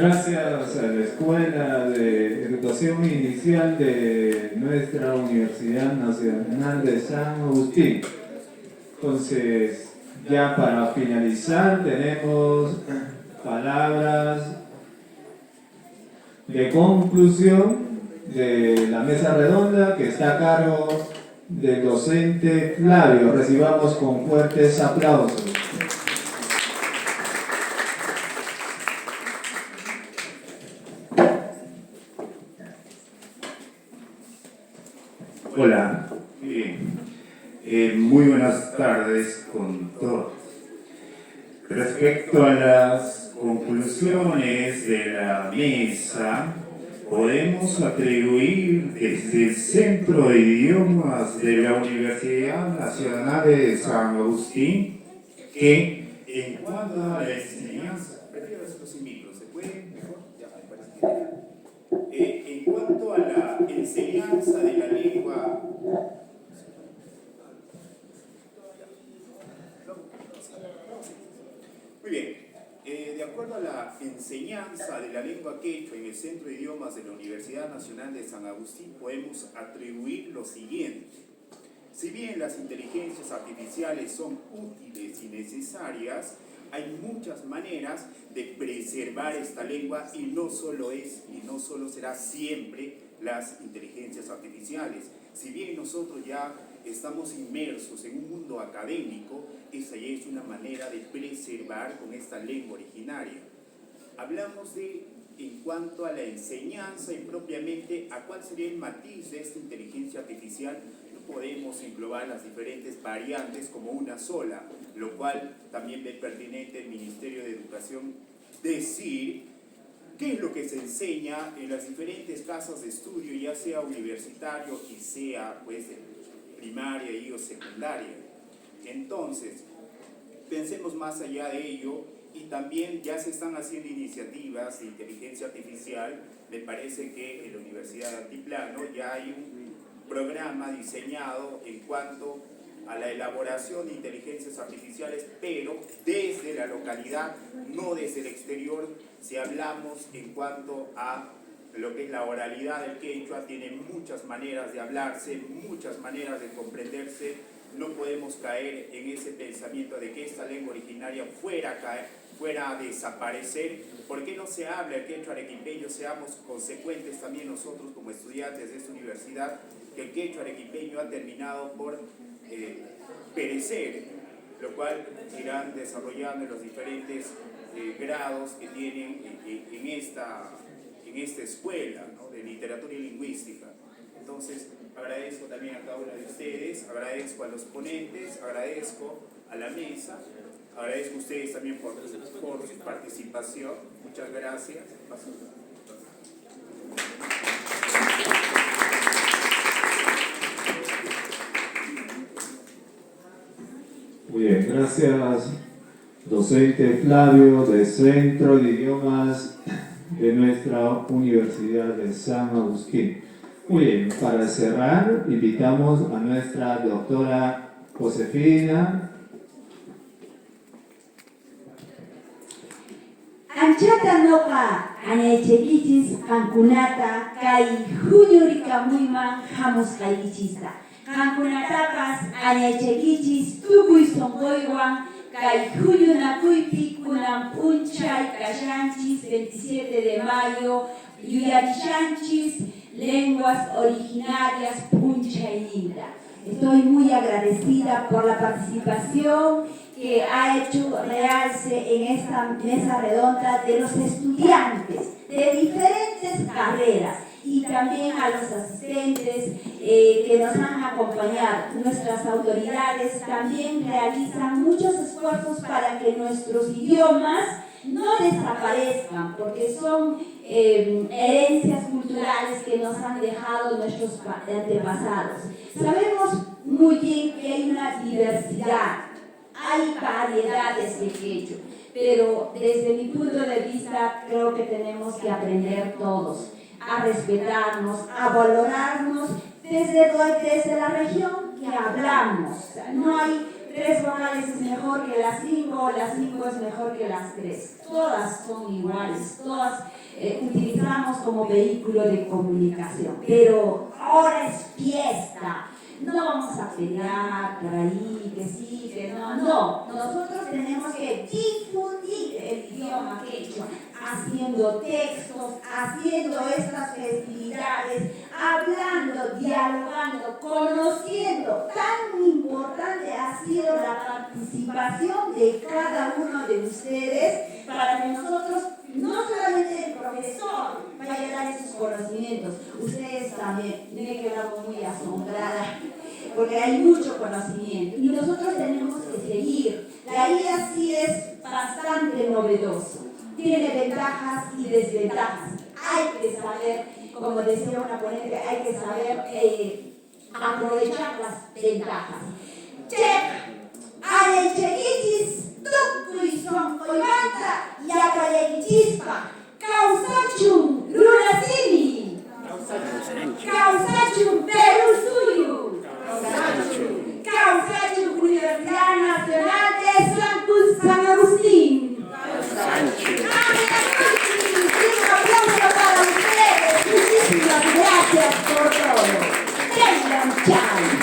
gracias a la Escuela de Educación Inicial de nuestra Universidad Nacional de San Agustín. Entonces, ya para finalizar, tenemos palabras de conclusión de la mesa redonda que está a cargo del docente Flavio. Recibamos con fuertes aplausos. Hola, muy buenas tardes con todos. Respecto a las conclusiones de la mesa, podemos atribuir desde el Centro de Idiomas de la Universidad Nacional de San Agustín que en cuanto a la enseñanza, prefiero esto sin micro, ¿se puede mejor? Ya, me parece que en cuanto a la enseñanza de la lengua muy bien, de acuerdo a la enseñanza de la lengua quechua en el Centro de Idiomas de la Universidad Nacional de San Agustín, podemos atribuir lo siguiente. Si bien las inteligencias artificiales son útiles y necesarias, hay muchas maneras de preservar esta lengua y no solo será siempre las inteligencias artificiales. Si bien nosotros ya estamos inmersos en un mundo académico, esa ya es una manera de preservar con esta lengua originaria. Hablamos en cuanto a la enseñanza y propiamente a cuál sería el matiz de esta inteligencia artificial. No podemos englobar las diferentes variantes como una sola, lo cual también ve pertinente el Ministerio de Educación decir qué es lo que se enseña en las diferentes casas de estudio, ya sea universitario y sea pues primaria y o secundaria. Entonces, pensemos más allá de ello y también ya se están haciendo iniciativas de inteligencia artificial. Me parece que en la Universidad de Altiplano ya hay un programa diseñado en cuanto a la elaboración de inteligencias artificiales, pero desde la localidad, no desde el exterior. Si hablamos en cuanto a lo que es la oralidad del quechua, tiene muchas maneras de hablarse, muchas maneras de comprenderse. No podemos caer en ese pensamiento de que esta lengua originaria fuera a desaparecer. ¿Por qué no se habla el quechua arequipeño? Seamos consecuentes también nosotros como estudiantes de esta universidad, que el quechua arequipeño ha terminado por perecer, lo cual irán desarrollando en los diferentes grados que tienen en esta escuela, ¿no?, de literatura y lingüística. Entonces, agradezco también a cada uno de ustedes, agradezco a los ponentes, agradezco a la mesa, agradezco a ustedes también por su participación. Muchas gracias. Muy bien, gracias, docente Flavio, del Centro de Idiomas de nuestra Universidad de San Agustín. Muy bien, para cerrar, invitamos a nuestra doctora Josefina. Anchata noqa anayachaykichisq qankunata kay huñurikamunman hamusqaykichista. Qankunatapas anayachaykichisq tukuy sunquywan kay huñunakuypi kunan p'unchay kashanchis 27 de mayo yuyarishanchis lenguas originarias p'unchay linda. Estoy muy agradecida por la participación que ha hecho realce en esta mesa redonda de los estudiantes de diferentes carreras y también a los asistentes que nos han acompañado. Nuestras autoridades también realizan muchos esfuerzos para que nuestros idiomas no desaparezcan, porque son herencias culturales que nos han dejado nuestros antepasados. Sabemos muy bien que hay una diversidad, hay variedades de quechua, pero desde mi punto de vista creo que tenemos que aprender todos a respetarnos, a valorarnos desde la región que hablamos. No hay 3 vocales es mejor que las 5 es mejor que las 3. Todas son iguales, todas utilizamos como vehículo de comunicación. Pero ahora es fiesta. No vamos a pelear por ahí, que sí, que no. No, nosotros tenemos que difundir el idioma quechua, haciendo textos, haciendo estas festividades, hablando, dialogando, conociendo. Tan importante ha sido la participación de cada uno de ustedes para que nosotros, no solamente el profesor vaya a dar esos conocimientos, ustedes también. Me he quedado muy asombrada porque hay mucho conocimiento y nosotros tenemos que seguir. La IA sí es bastante novedoso, tiene ventajas y desventajas. Hay que saber, como decía una ponente, hay que saber aprovechar las ventajas. Check, Arechegitis, Tukuy, Soncoymanta, Yacalechispa, Causachum, Lunasini, Causachum, Perú Suyu, Causachum, Universidad Nacional de San Agustín. Un aplauso para ustedes. Muchísimas gracias por todo. Tengan chao.